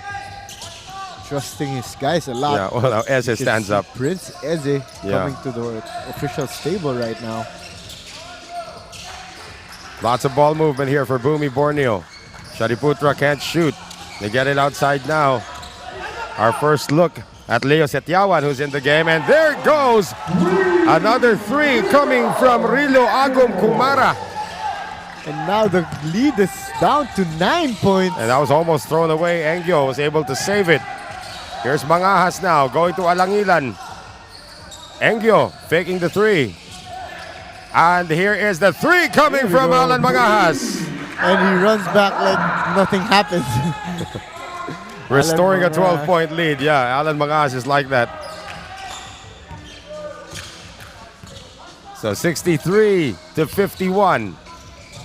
[SPEAKER 2] Trusting his guys a lot.
[SPEAKER 1] Yeah, well, now Eze
[SPEAKER 2] You can
[SPEAKER 1] stands
[SPEAKER 2] see
[SPEAKER 1] up.
[SPEAKER 2] Prince Eze coming to the official stable right now.
[SPEAKER 1] Lots of ball movement here for Bumi Borneo. Shariputra can't shoot. They get it outside now. Our first look at Leo Setiawan, who's in the game. And there goes another 3 coming from Rilo Agum Kumara.
[SPEAKER 2] And now the lead is down to 9 points.
[SPEAKER 1] And that was almost thrown away. Engyo was able to save it. Here's Mangahas now going to Alangilan. Engyo faking the 3. And here is the 3 coming from Alan Mangahas.
[SPEAKER 2] And he runs back like nothing happened.
[SPEAKER 1] Restoring a
[SPEAKER 2] Alan
[SPEAKER 1] 12-point lead. Yeah, Alan Mangahas is like that. So 63-51.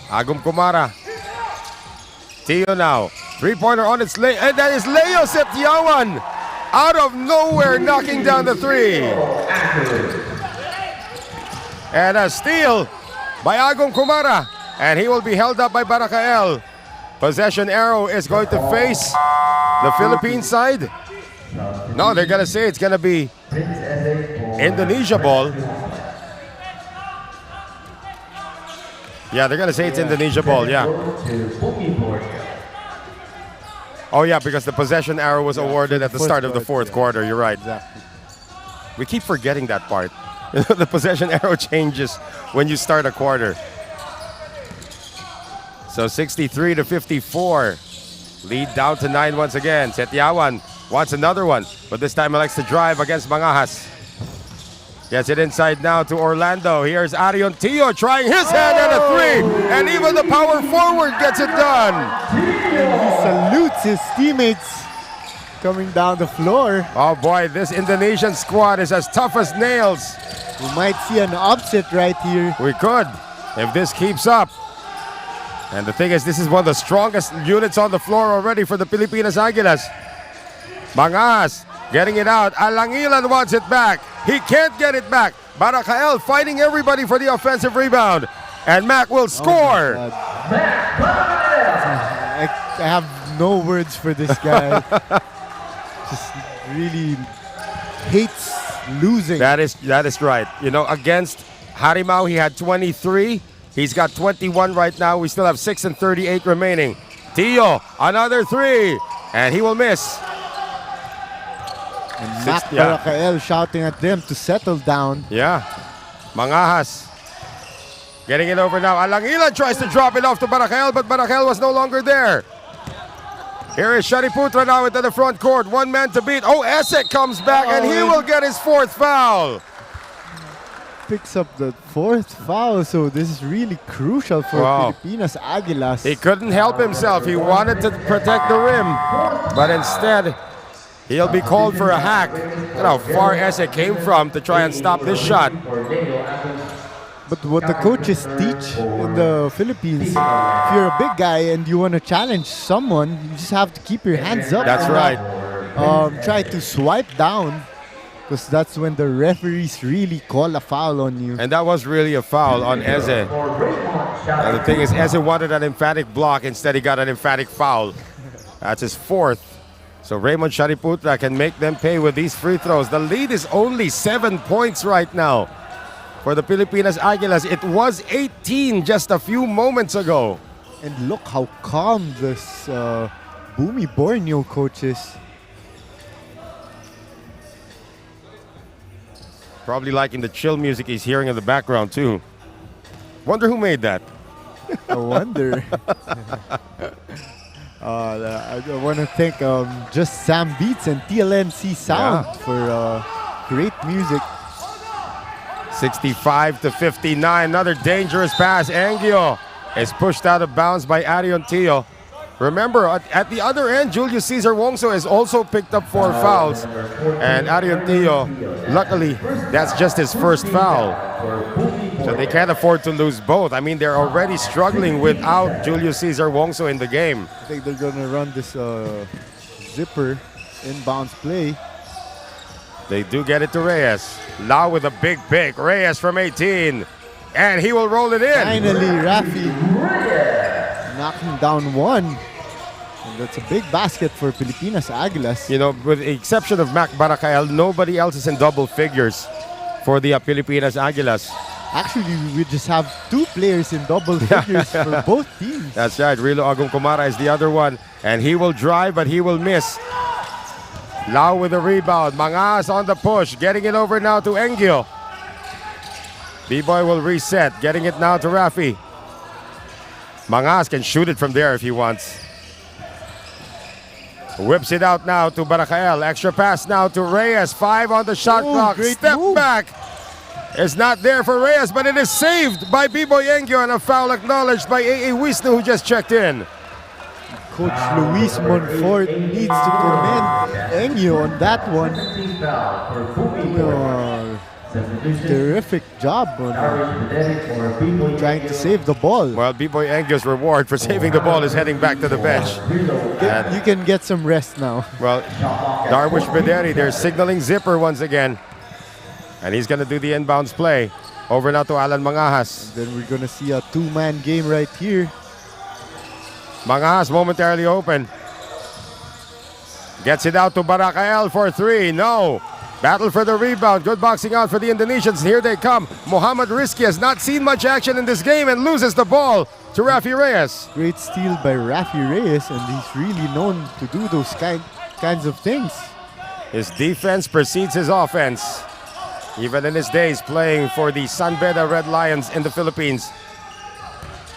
[SPEAKER 1] Agum Kumara. Tio now. 3-pointer on its lane. And that is Leo Setiawan. Out of nowhere knocking down the 3. And a steal by Agum Kumara. And he will be held up by Barakael. Possession arrow is going to face the Philippine side. No, they're going to say it's going to be Indonesia ball. Yeah, they're going to say it's Indonesia ball, yeah. Oh, yeah, because the possession arrow was awarded at the start of the fourth quarter. You're right.
[SPEAKER 2] Exactly.
[SPEAKER 1] We keep forgetting that part. The possession arrow changes when you start a quarter. So 63-54. Lead down to 9 once again. Setiawan wants another one, but this time he likes to drive against Mangahas. Gets it inside now to Orlando. Here's Arion Tio trying his hand at a 3. And even the power forward gets it done.
[SPEAKER 2] He salutes his teammates coming down the floor.
[SPEAKER 1] Oh boy, this Indonesian squad is as tough as nails.
[SPEAKER 2] We might see an upset right here.
[SPEAKER 1] We could, if this keeps up. And the thing is, this is one of the strongest units on the floor already for the Pilipinas Aguilas. Mangas Getting it out. Alangilan wants it back. He can't get it back. Barakael fighting everybody for the offensive rebound. And Mac will score.
[SPEAKER 2] Oh I have no words for this guy. Just really hates losing.
[SPEAKER 1] That is right. You know, against Harimau, he had 23. He's got 21 right now. We still have 6 and 38 remaining. Tio, another 3. And he will miss.
[SPEAKER 2] And Mac Barakael shouting at them to settle down.
[SPEAKER 1] Yeah. Mangahas. Getting it over now. Alangilan tries to drop it off to Barakael, but Barakael was no longer there. Here is Shariputra now into the front court. One man to beat. Oh, Esek comes back, and he will get his 4th foul.
[SPEAKER 2] Picks up the 4th foul, so this is really crucial for Pilipinas Aguilas.
[SPEAKER 1] He couldn't help himself. He wanted to protect the rim, but instead, he'll be called for a hack. Look how far Esek came from to try and stop this shot.
[SPEAKER 2] But what the coaches teach in the Philippines, if you're a big guy and you want to challenge someone, you just have to keep your hands up.
[SPEAKER 1] That's right.
[SPEAKER 2] Try to swipe down, because that's when the referees really call a foul on you.
[SPEAKER 1] And that was really a foul on Eze. And the thing is, Eze wanted an emphatic block. Instead, he got an emphatic foul. That's his 4th. So Raymond Shariputra can make them pay with these free throws. The lead is only 7 points right now for the Pilipinas Aguilas. It was 18 just a few moments ago.
[SPEAKER 2] And look how calm this Bumi Borneo coach is.
[SPEAKER 1] Probably liking the chill music he's hearing in the background too. Wonder who made that.
[SPEAKER 2] I wonder. I want to thank just Sam Beats and TLNC Sound for great music.
[SPEAKER 1] 65 to 59. Another dangerous pass. Angio is pushed out of bounds by Arion Tio. Remember, at the other end, Julius Cesar Wongso has also picked up 4 fouls. And Arion Tio, luckily, that's just his first foul. So they can't afford to lose both. I mean, they're already struggling without Julius Cesar Wongso in the game.
[SPEAKER 2] I think they're going to run this zipper inbounds play.
[SPEAKER 1] They do get it to Reyes. Lau with a big pick. Reyes from 18. And he will roll it in.
[SPEAKER 2] Finally, Rafi knocking down 1. And that's a big basket for Pilipinas Aguilas.
[SPEAKER 1] You know, with the exception of Mac Barakael, nobody else is in double figures for the Pilipinas Aguilas.
[SPEAKER 2] Actually, we just have 2 players in double figures for both teams.
[SPEAKER 1] That's right. Rilo Agum Kumara is the other one. And he will drive, but he will miss. Lau with the rebound. Mangas on the push. Getting it over now to Engil. B-Boy will reset. Getting it now to Rafi. Mangas can shoot it from there if he wants. Whips it out now to Barakael. Extra pass now to Reyes. 5 on the shot clock. Step
[SPEAKER 2] move.
[SPEAKER 1] back. It's not there for Reyes, but it is saved by B-Boy Engio, and a foul acknowledged by A.A. Wisnu, who just checked in.
[SPEAKER 2] Coach Luis Monfort needs to commend Engio on that one. Terrific job on trying to save the ball.
[SPEAKER 1] Well, B-Boy Engio's reward for saving the ball is heading back to the bench.
[SPEAKER 2] You can get some rest now.
[SPEAKER 1] Well, Darwish Bederi, they're signaling zipper once again. And he's going to do the inbounds play. Over now to Alan Mangahas.
[SPEAKER 2] Then we're going to see a 2-man game right here.
[SPEAKER 1] Mangahas momentarily open. Gets it out to Barakael for 3. No. Battle for the rebound. Good boxing out for the Indonesians. Here they come. Muhammad Rizki has not seen much action in this game and loses the ball to Rafi Reyes.
[SPEAKER 2] Great steal by Rafi Reyes, and he's really known to do those kinds of things.
[SPEAKER 1] His defense precedes his offense, even in his days playing for the San Beda Red Lions in the Philippines.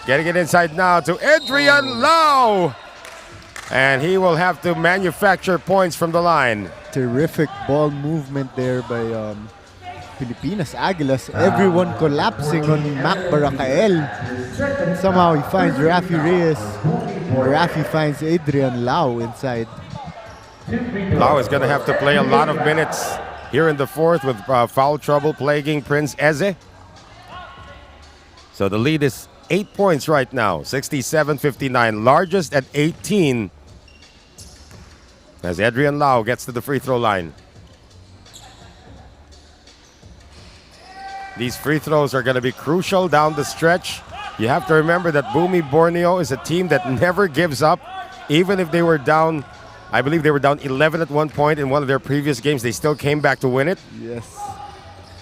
[SPEAKER 1] Getting it inside now to Adrian Lau. And he will have to manufacture points from the line.
[SPEAKER 2] Terrific ball movement there by Pilipinas Aguilas. Everyone collapsing on Mac Barakael. Somehow he finds Rafi Reyes. Rafi finds Adrian Lau inside.
[SPEAKER 1] Lau is going to have to play a lot of minutes here in the 4th with foul trouble plaguing Prince Eze. So the lead is 8 points right now, 67-59, largest at 18. As Adrian Lau gets to the free throw line. These free throws are going to be crucial down the stretch. You have to remember that Bumi Borneo is a team that never gives up. Even if they were down, I believe they were down 11 at one point in one of their previous games, they still came back to win it.
[SPEAKER 2] Yes.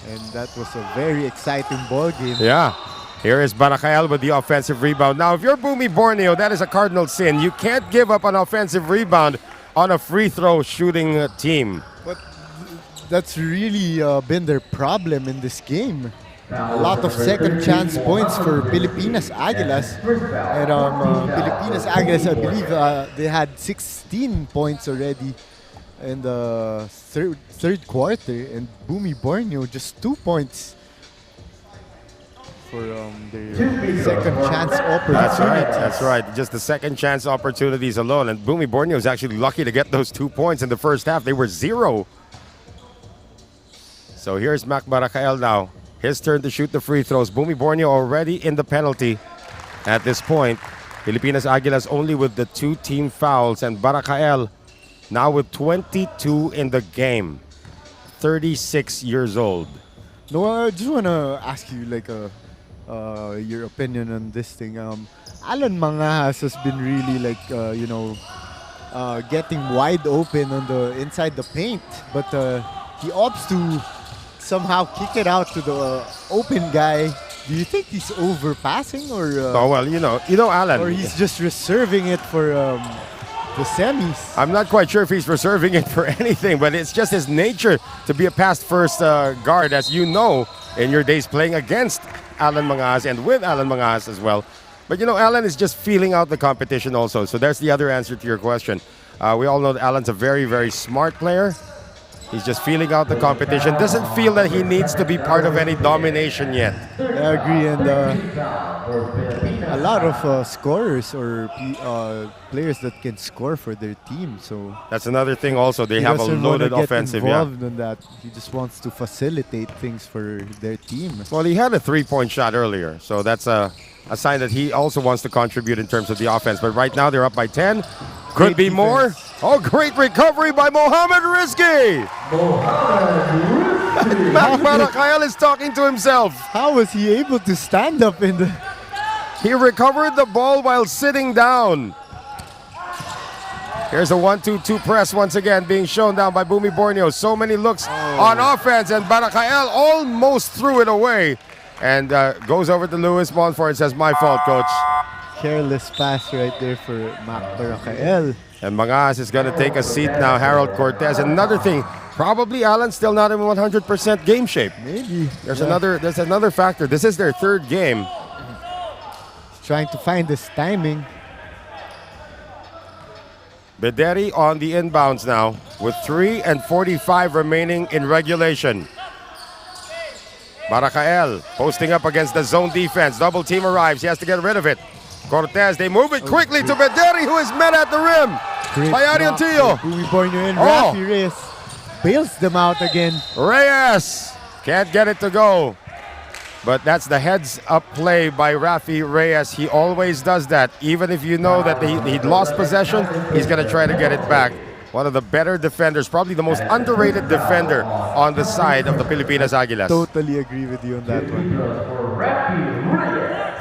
[SPEAKER 2] And that was a very exciting ball game.
[SPEAKER 1] Yeah. Here is Barakael with the offensive rebound. Now, if you're Bumi Borneo, that is a cardinal sin. You can't give up an offensive rebound on a free throw shooting team.
[SPEAKER 2] But that's really been their problem in this game. A lot of second chance points for Pilipinas Aguilas. And Pilipinas Aguilas, I believe they had 16 points already in the third quarter. And Bumi Borneo just 2 points for their second chance opportunities.
[SPEAKER 1] That's right. Just the second chance opportunities alone. And Bumi Borneo is actually lucky to get those 2 points in the first half. They were 0. So here's Mac Barakael now. His turn to shoot the free throws. Bumi Borneo already in the penalty at this point. Pilipinas Aguilas only with the 2 team fouls. And Barakael now with 22 in the game. 36 years old.
[SPEAKER 2] No, I just want to ask you your opinion on this thing. Alan Mangahas has been really getting wide open on the inside the paint, but he opts to somehow kick it out to the open guy. Do you think he's overpassing or?
[SPEAKER 1] Oh well, you know Alan.
[SPEAKER 2] Or he's just reserving it for the semis.
[SPEAKER 1] I'm not quite sure if he's reserving it for anything, but it's just his nature to be a pass-first guard, as you know, in your days playing against Alan Mangas and with Alan Mangas as well. But Alan is just feeling out the competition also. So there's the other answer to your question. We all know that Alan's a very, very smart player. He's just feeling out the competition. Doesn't feel that he needs to be part of any domination yet.
[SPEAKER 2] I agree, and a lot of scorers or players that can score for their team. So
[SPEAKER 1] that's another thing. Also, they have a loaded offensive.
[SPEAKER 2] Yeah, involved in that. He just wants to facilitate things for their team.
[SPEAKER 1] Well, he had a 3-point shot earlier, so that's a sign that he also wants to contribute in terms of the offense. But right now, they're up by 10. Could be more. Oh, great recovery by Mohamed Rizki. Mac Barakael is talking to himself.
[SPEAKER 2] How was he able to stand up in the...
[SPEAKER 1] He recovered the ball while sitting down. Here's a 1-2-2 press once again being shown down by Bumi Borneo. So many looks on offense, and Barakael almost threw it away. And goes over to Luis Monfort and says, my fault, coach.
[SPEAKER 2] Careless pass right there for Mac Barakael.
[SPEAKER 1] And Mangas is going to take a seat now. Harold Cortez. Another thing, probably Alan's still not in 100% game shape.
[SPEAKER 2] Maybe.
[SPEAKER 1] There's another factor. This is their third game.
[SPEAKER 2] He's trying to find his timing.
[SPEAKER 1] Bederi on the inbounds now with 3:45 remaining in regulation. Barakael posting up against the zone defense. Double team arrives. He has to get rid of it. Cortez, they move it quickly to Bederi, who is met at the rim by Ariantillo.
[SPEAKER 2] Bumi Borneo and Rafi Reyes bails them out again.
[SPEAKER 1] Reyes can't get it to go. But that's the heads-up play by Rafi Reyes. He always does that. Even if you know that he'd lost possession, he's going to try to get it back. One of the better defenders, probably the most underrated defender on the side of the Pilipinas Aguilas.
[SPEAKER 2] Totally agree with you on that one.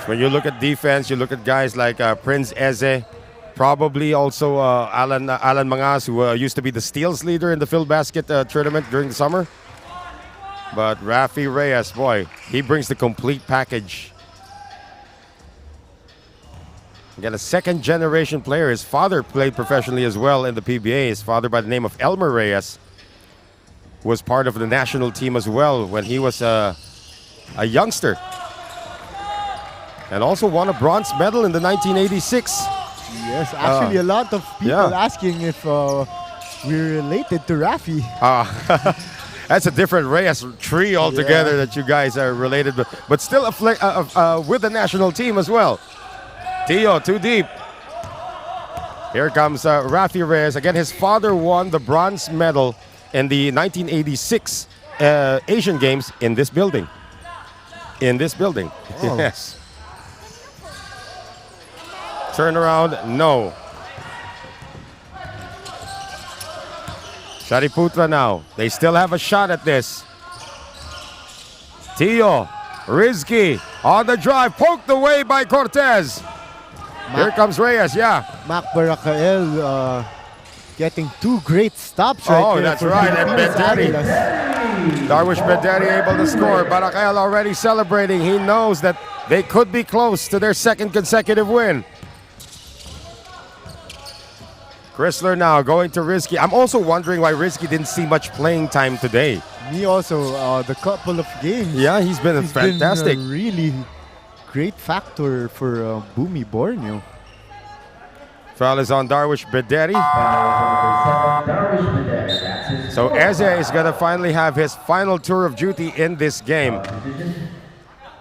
[SPEAKER 1] When you look at defense, you look at guys like Prince Eze, probably also Alan Mangas, who used to be the steals leader in the Filbasket tournament during the summer. But Rafi Reyes, boy, he brings the complete package. Again, a second-generation player. His father played professionally as well in the PBA. His father, by the name of Elmer Reyes, was part of the national team as well when he was a youngster. And also won a bronze medal in the 1986.
[SPEAKER 2] Yes, actually a lot of people asking if we're related to Rafi.
[SPEAKER 1] That's a different Reyes tree altogether that you guys are related with. But still with the national team as well. Tio, too deep. Here comes Rafi Reyes. Again, his father won the bronze medal in the 1986 Asian Games in this building. In this building.
[SPEAKER 2] Oh.
[SPEAKER 1] Yes. Turnaround, no. Shariputra now. They still have a shot at this. Tio, Rizky on the drive, poked away by Cortez. Here comes Reyes, yeah.
[SPEAKER 2] Mac Barakael getting 2 great stops right
[SPEAKER 1] Oh,
[SPEAKER 2] there.
[SPEAKER 1] that's
[SPEAKER 2] for
[SPEAKER 1] right, and
[SPEAKER 2] Pilipinas
[SPEAKER 1] Bederi.
[SPEAKER 2] Aguilas.
[SPEAKER 1] Darwish Bederi able to score. Barakael already celebrating. He knows that they could be close to their second consecutive win. Chrysler now going to Rizky. I'm also wondering why Rizky didn't see much playing time today.
[SPEAKER 2] Me also, the couple of games.
[SPEAKER 1] Yeah, he's been fantastic.
[SPEAKER 2] Been a really great factor for Bumi Borneo.
[SPEAKER 1] Foul is on Darwish Bederi.
[SPEAKER 3] Darwish Bederi. That's his
[SPEAKER 1] So
[SPEAKER 3] fourth
[SPEAKER 1] Eze is going to finally have his final tour of duty in this game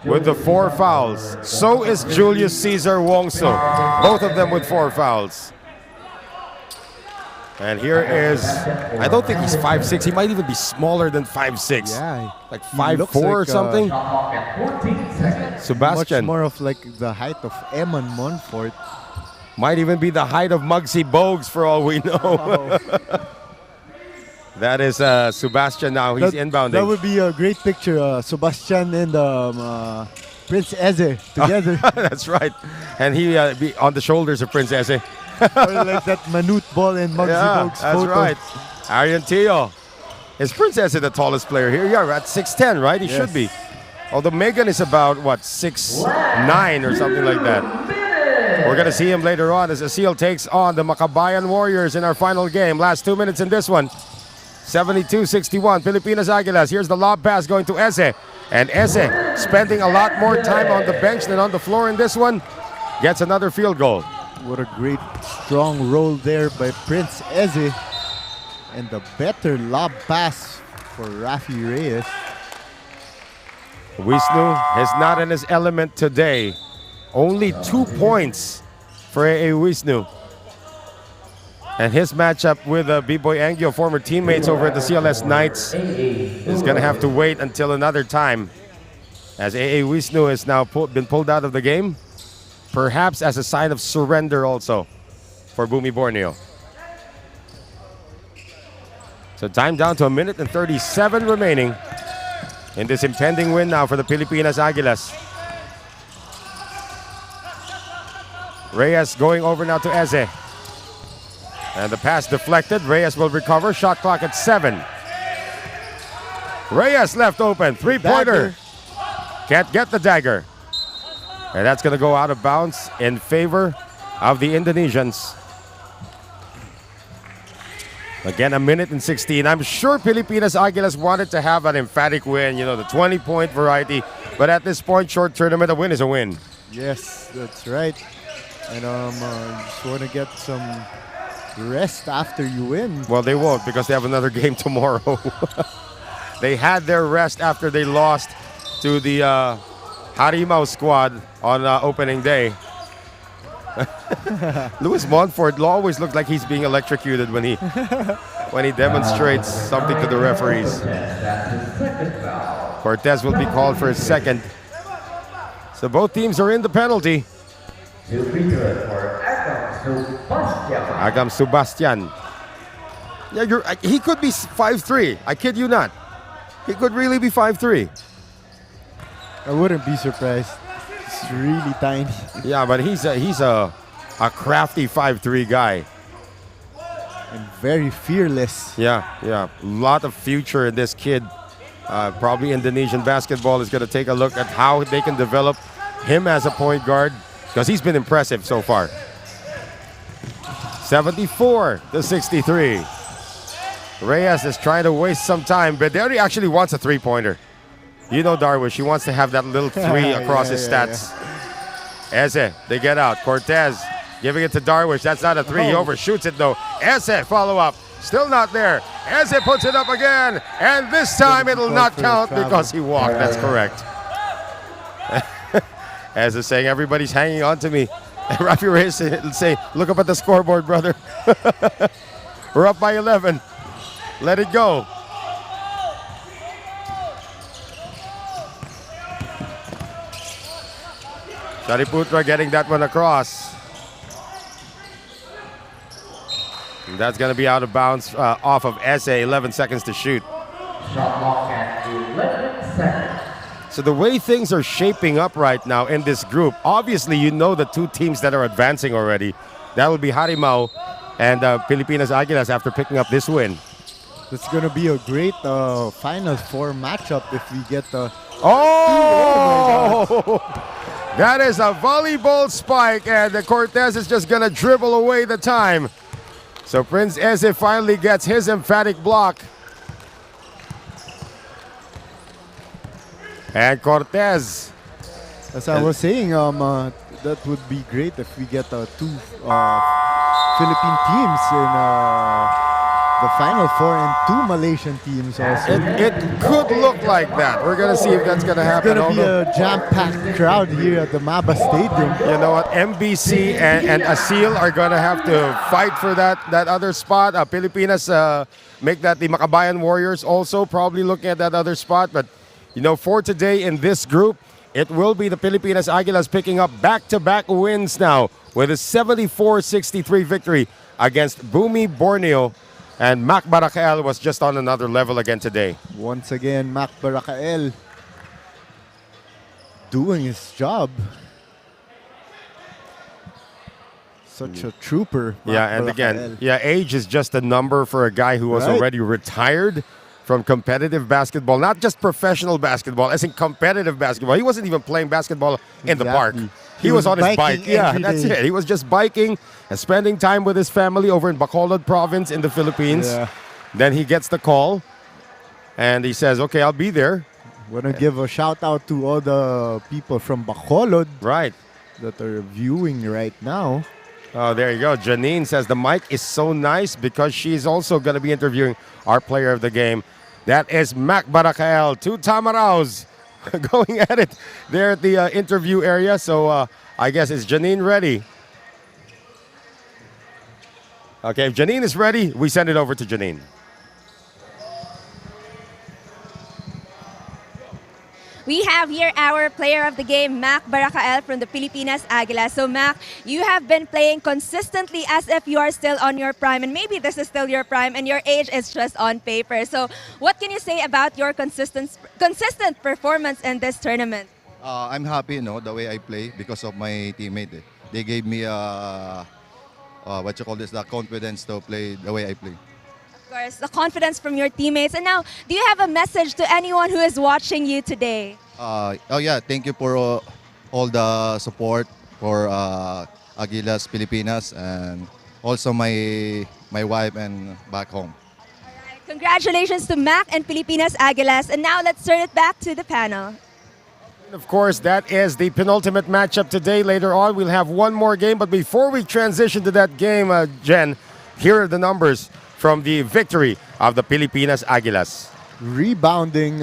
[SPEAKER 1] with the 4 fouls. So is Julius Caesar Wongso. Both of them with 4 fouls. And here is, I don't think he's 5'6". He might even be smaller than 5'6".
[SPEAKER 2] Yeah,
[SPEAKER 1] Like
[SPEAKER 2] he
[SPEAKER 1] 5'4"
[SPEAKER 2] looks
[SPEAKER 1] or
[SPEAKER 2] like,
[SPEAKER 1] something.
[SPEAKER 3] Shot clock at 14 seconds.
[SPEAKER 1] Sebastian.
[SPEAKER 2] Much more of like the height of Eman Monfort.
[SPEAKER 1] Might even be the height of Muggsy Bogues for all we know. That is Sebastian now. He's inbounding.
[SPEAKER 2] That would be a great picture. Sebastian and Prince Eze together.
[SPEAKER 1] That's right. And he be on the shoulders of Prince Eze.
[SPEAKER 2] Or like that Manute Ball and Muggsy Bogues
[SPEAKER 1] that's
[SPEAKER 2] photo.
[SPEAKER 1] right. Arian Tio. Is Prince Eze the tallest player here? Yeah, at 6'10", right? He
[SPEAKER 2] Yes.
[SPEAKER 1] should be. Although Megan is about, what, 6'9" or something like that. We're going to see him later on as Asil takes on the Makabayan Warriors in our final game. Last 2 minutes in this one. 72-61, Pilipinas Aguilas. Here's the lob pass going to Eze. And Eze, spending a lot more time on the bench than on the floor in this one, gets another field goal.
[SPEAKER 2] What a great strong roll there by Prince Eze. And the better lob pass for Rafi Reyes.
[SPEAKER 1] Wisnu is not in his element today. Only 2 points for A.A. Wisnu. And his matchup with B-Boy Angio, former teammates over at the CLS Knights, is going to have to wait until another time. As A.A. Wisnu has now been pulled out of the game. Perhaps as a sign of surrender also for Bumi Borneo. So time down to 1 minute and 37 remaining in this impending win now for the Pilipinas Aguilas. Reyes going over now to Eze. And the pass deflected. Reyes will recover. Shot clock at 7. Reyes left open. 3-pointer. Can't get the dagger. And that's going to go out of bounds in favor of the Indonesians. Again, 1 minute and 16. I'm sure Pilipinas Aguilas wanted to have an emphatic win, you know, the 20-point variety. But at this point, short tournament, a win is a win.
[SPEAKER 2] Yes, that's right. And just want to get some rest after you win.
[SPEAKER 1] Well, they won't because they have another game tomorrow. They had their rest after they lost to the Harimau squad on opening day. Louis Montfort always looks like he's being electrocuted when he demonstrates something to the referees. Cortez will be called for his second. So both teams are in the penalty.
[SPEAKER 3] To free throw for
[SPEAKER 1] Agam Sebastian. Yeah, he could be 5'3". I kid you not. He could really be 5'3".
[SPEAKER 2] I wouldn't be surprised. It's really tiny.
[SPEAKER 1] Yeah, but he's a crafty 5'3" guy.
[SPEAKER 2] And very fearless.
[SPEAKER 1] Yeah. A lot of future in this kid. Probably Indonesian basketball is going to take a look at how they can develop him as a point guard because he's been impressive so far. 74-63. Reyes is trying to waste some time, but Bederi actually wants a three-pointer. You know Darwish, he wants to have that little three across his stats. Eze, they get out. Cortez giving it to Darwish. That's not a three. He overshoots it though. Eze, follow up. Still not there. Eze puts it up again. And this time it'll not count because he walked. That's correct. Eze saying, everybody's hanging on to me. Rafi Reyes will say, look up at the scoreboard, brother. We're up by 11. Let it go. Shariputra getting that one across. And that's going to be out of bounds off of Eze. 11 seconds to shoot.
[SPEAKER 3] Shot clock at 11 seconds.
[SPEAKER 1] So the way things are shaping up right now in this group, obviously you know the two teams that are advancing already. That would be Harimau and Pilipinas Aguilas after picking up this win.
[SPEAKER 2] It's going to be a great Final Four matchup if we get the...
[SPEAKER 1] Oh! That is a volleyball spike, and the Cortez is just going to dribble away the time. So Prince Eze finally gets his emphatic block. And Cortez.
[SPEAKER 2] As I was saying, that would be great if we get two Philippine teams in the Final Four and two Malaysian teams also.
[SPEAKER 1] It could look like that. We're going to see if that's going to happen.
[SPEAKER 2] It's going to be a jam-packed crowd here at the MABA Stadium.
[SPEAKER 1] You know what? MBC and Asil are going to have to fight for that other spot. Pilipinas make that the Makabayan Warriors also probably looking at that other spot. But, you know, for today in this group, it will be the Pilipinas Aguilas picking up back-to-back wins now with a 74-63 victory against Bumi Borneo. And Mac Barakael was just on another level again today.
[SPEAKER 2] Once again, Mac Barakael doing his job. Such a trooper.
[SPEAKER 1] Yeah, and again, age is just a number for a guy who was already retired from competitive basketball. Not just professional basketball, as in competitive basketball. He wasn't even playing basketball in the park. He was on his bike. Yeah, that's it. He was just biking and spending time with his family over in Bacolod province in the Philippines.
[SPEAKER 2] Yeah.
[SPEAKER 1] Then he gets the call and he says, okay, I'll be there.
[SPEAKER 2] Want to give a shout out to all the people from Bacolod that are viewing right now.
[SPEAKER 1] Oh, there you go. Janine says the mic is so nice because she's also going to be interviewing our player of the game. That is Mac Barakael, two Tamaraos going at it there at the interview area. So I guess is Janine ready? Okay, if Janine is ready, we send it over to Janine.
[SPEAKER 4] We have here our player of the game, Mac Barakael from the Pilipinas Aguilas. So Mac, you have been playing consistently as if you are still on your prime, and maybe this is still your prime and your age is just on paper. So what can you say about your consistent performance in this tournament?
[SPEAKER 6] I'm happy, the way I play because of my teammate. They gave me the confidence to play the way I play.
[SPEAKER 4] Of course, the confidence from your teammates. And now, do you have a message to anyone who is watching you today?
[SPEAKER 6] Thank you for all the support for Aguilas Pilipinas and also my wife and back home.
[SPEAKER 4] All right. Congratulations to Mac and Pilipinas Aguilas. And now let's turn it back to the panel.
[SPEAKER 1] Of course, that is the penultimate matchup today. Later on, we'll have one more game. But before we transition to that game, Jen, here are the numbers from the victory of the Pilipinas Aguilas.
[SPEAKER 2] Rebounding,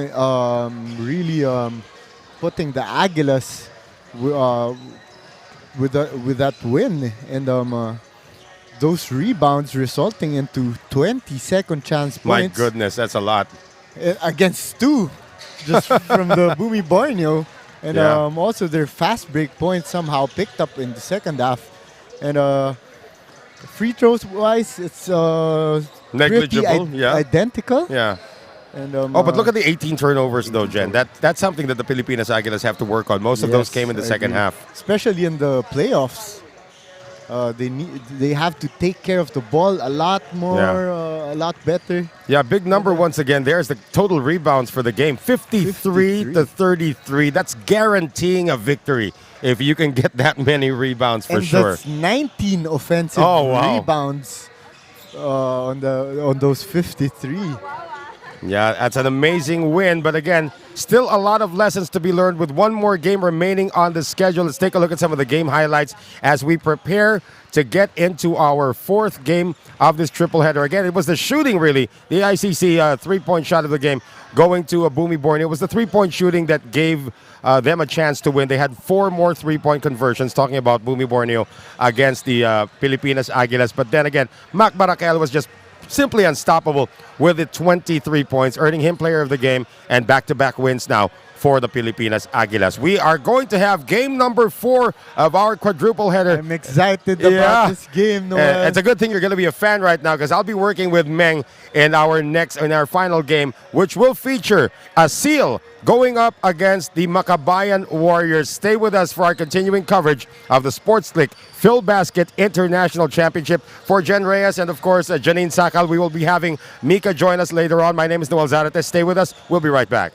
[SPEAKER 2] really putting the Aguilas with that win. And those rebounds resulting into 20 second chance points.
[SPEAKER 1] My goodness, that's a lot.
[SPEAKER 2] Against two, just from the Bumi Borneo. And also their fast break points somehow picked up in the second half. And free throws wise, it's
[SPEAKER 1] negligible,
[SPEAKER 2] identical.
[SPEAKER 1] Yeah.
[SPEAKER 2] And
[SPEAKER 1] but look at the 18 turnovers though, Jen. That's something that the Pilipinas Aguilas have to work on. Most of those came in the second half.
[SPEAKER 2] Especially in the playoffs. They have to take care of the ball a lot more, a lot better.
[SPEAKER 1] Yeah, big number once again. There's the total rebounds for the game, 53 to 33. That's guaranteeing a victory if you can get that many rebounds for sure.
[SPEAKER 2] That's 19 offensive rebounds on those 53.
[SPEAKER 1] Yeah, that's an amazing win. But again, still a lot of lessons to be learned with one more game remaining on the schedule. Let's take a look at some of the game highlights as we prepare to get into our fourth game of this triple header. Again, it was the shooting, really. The ICC three-point shot of the game going to a Bumi Borneo. It was the three-point shooting that gave them a chance to win. They had 4 more three-point conversions, talking about Bumi Borneo against the Pilipinas Aguilas. But then again, Mac Barakael was just simply unstoppable with the 23 points, earning him player of the game and back-to-back wins now for for the Pilipinas Aguilas. We are going to have game number 4 of our quadruple header.
[SPEAKER 2] I'm excited about this game, Noel.
[SPEAKER 1] It's a good thing you're going to be a fan right now because I'll be working with Meng in our final game, which will feature a seal going up against the Makabayan Warriors. Stay with us for our continuing coverage of the Sports Click Filbasket International Championship. For Jen Reyes and, of course, Janine Sakal, we will be having Mika join us later on. My name is Noel Zarate. Stay with us. We'll be right back.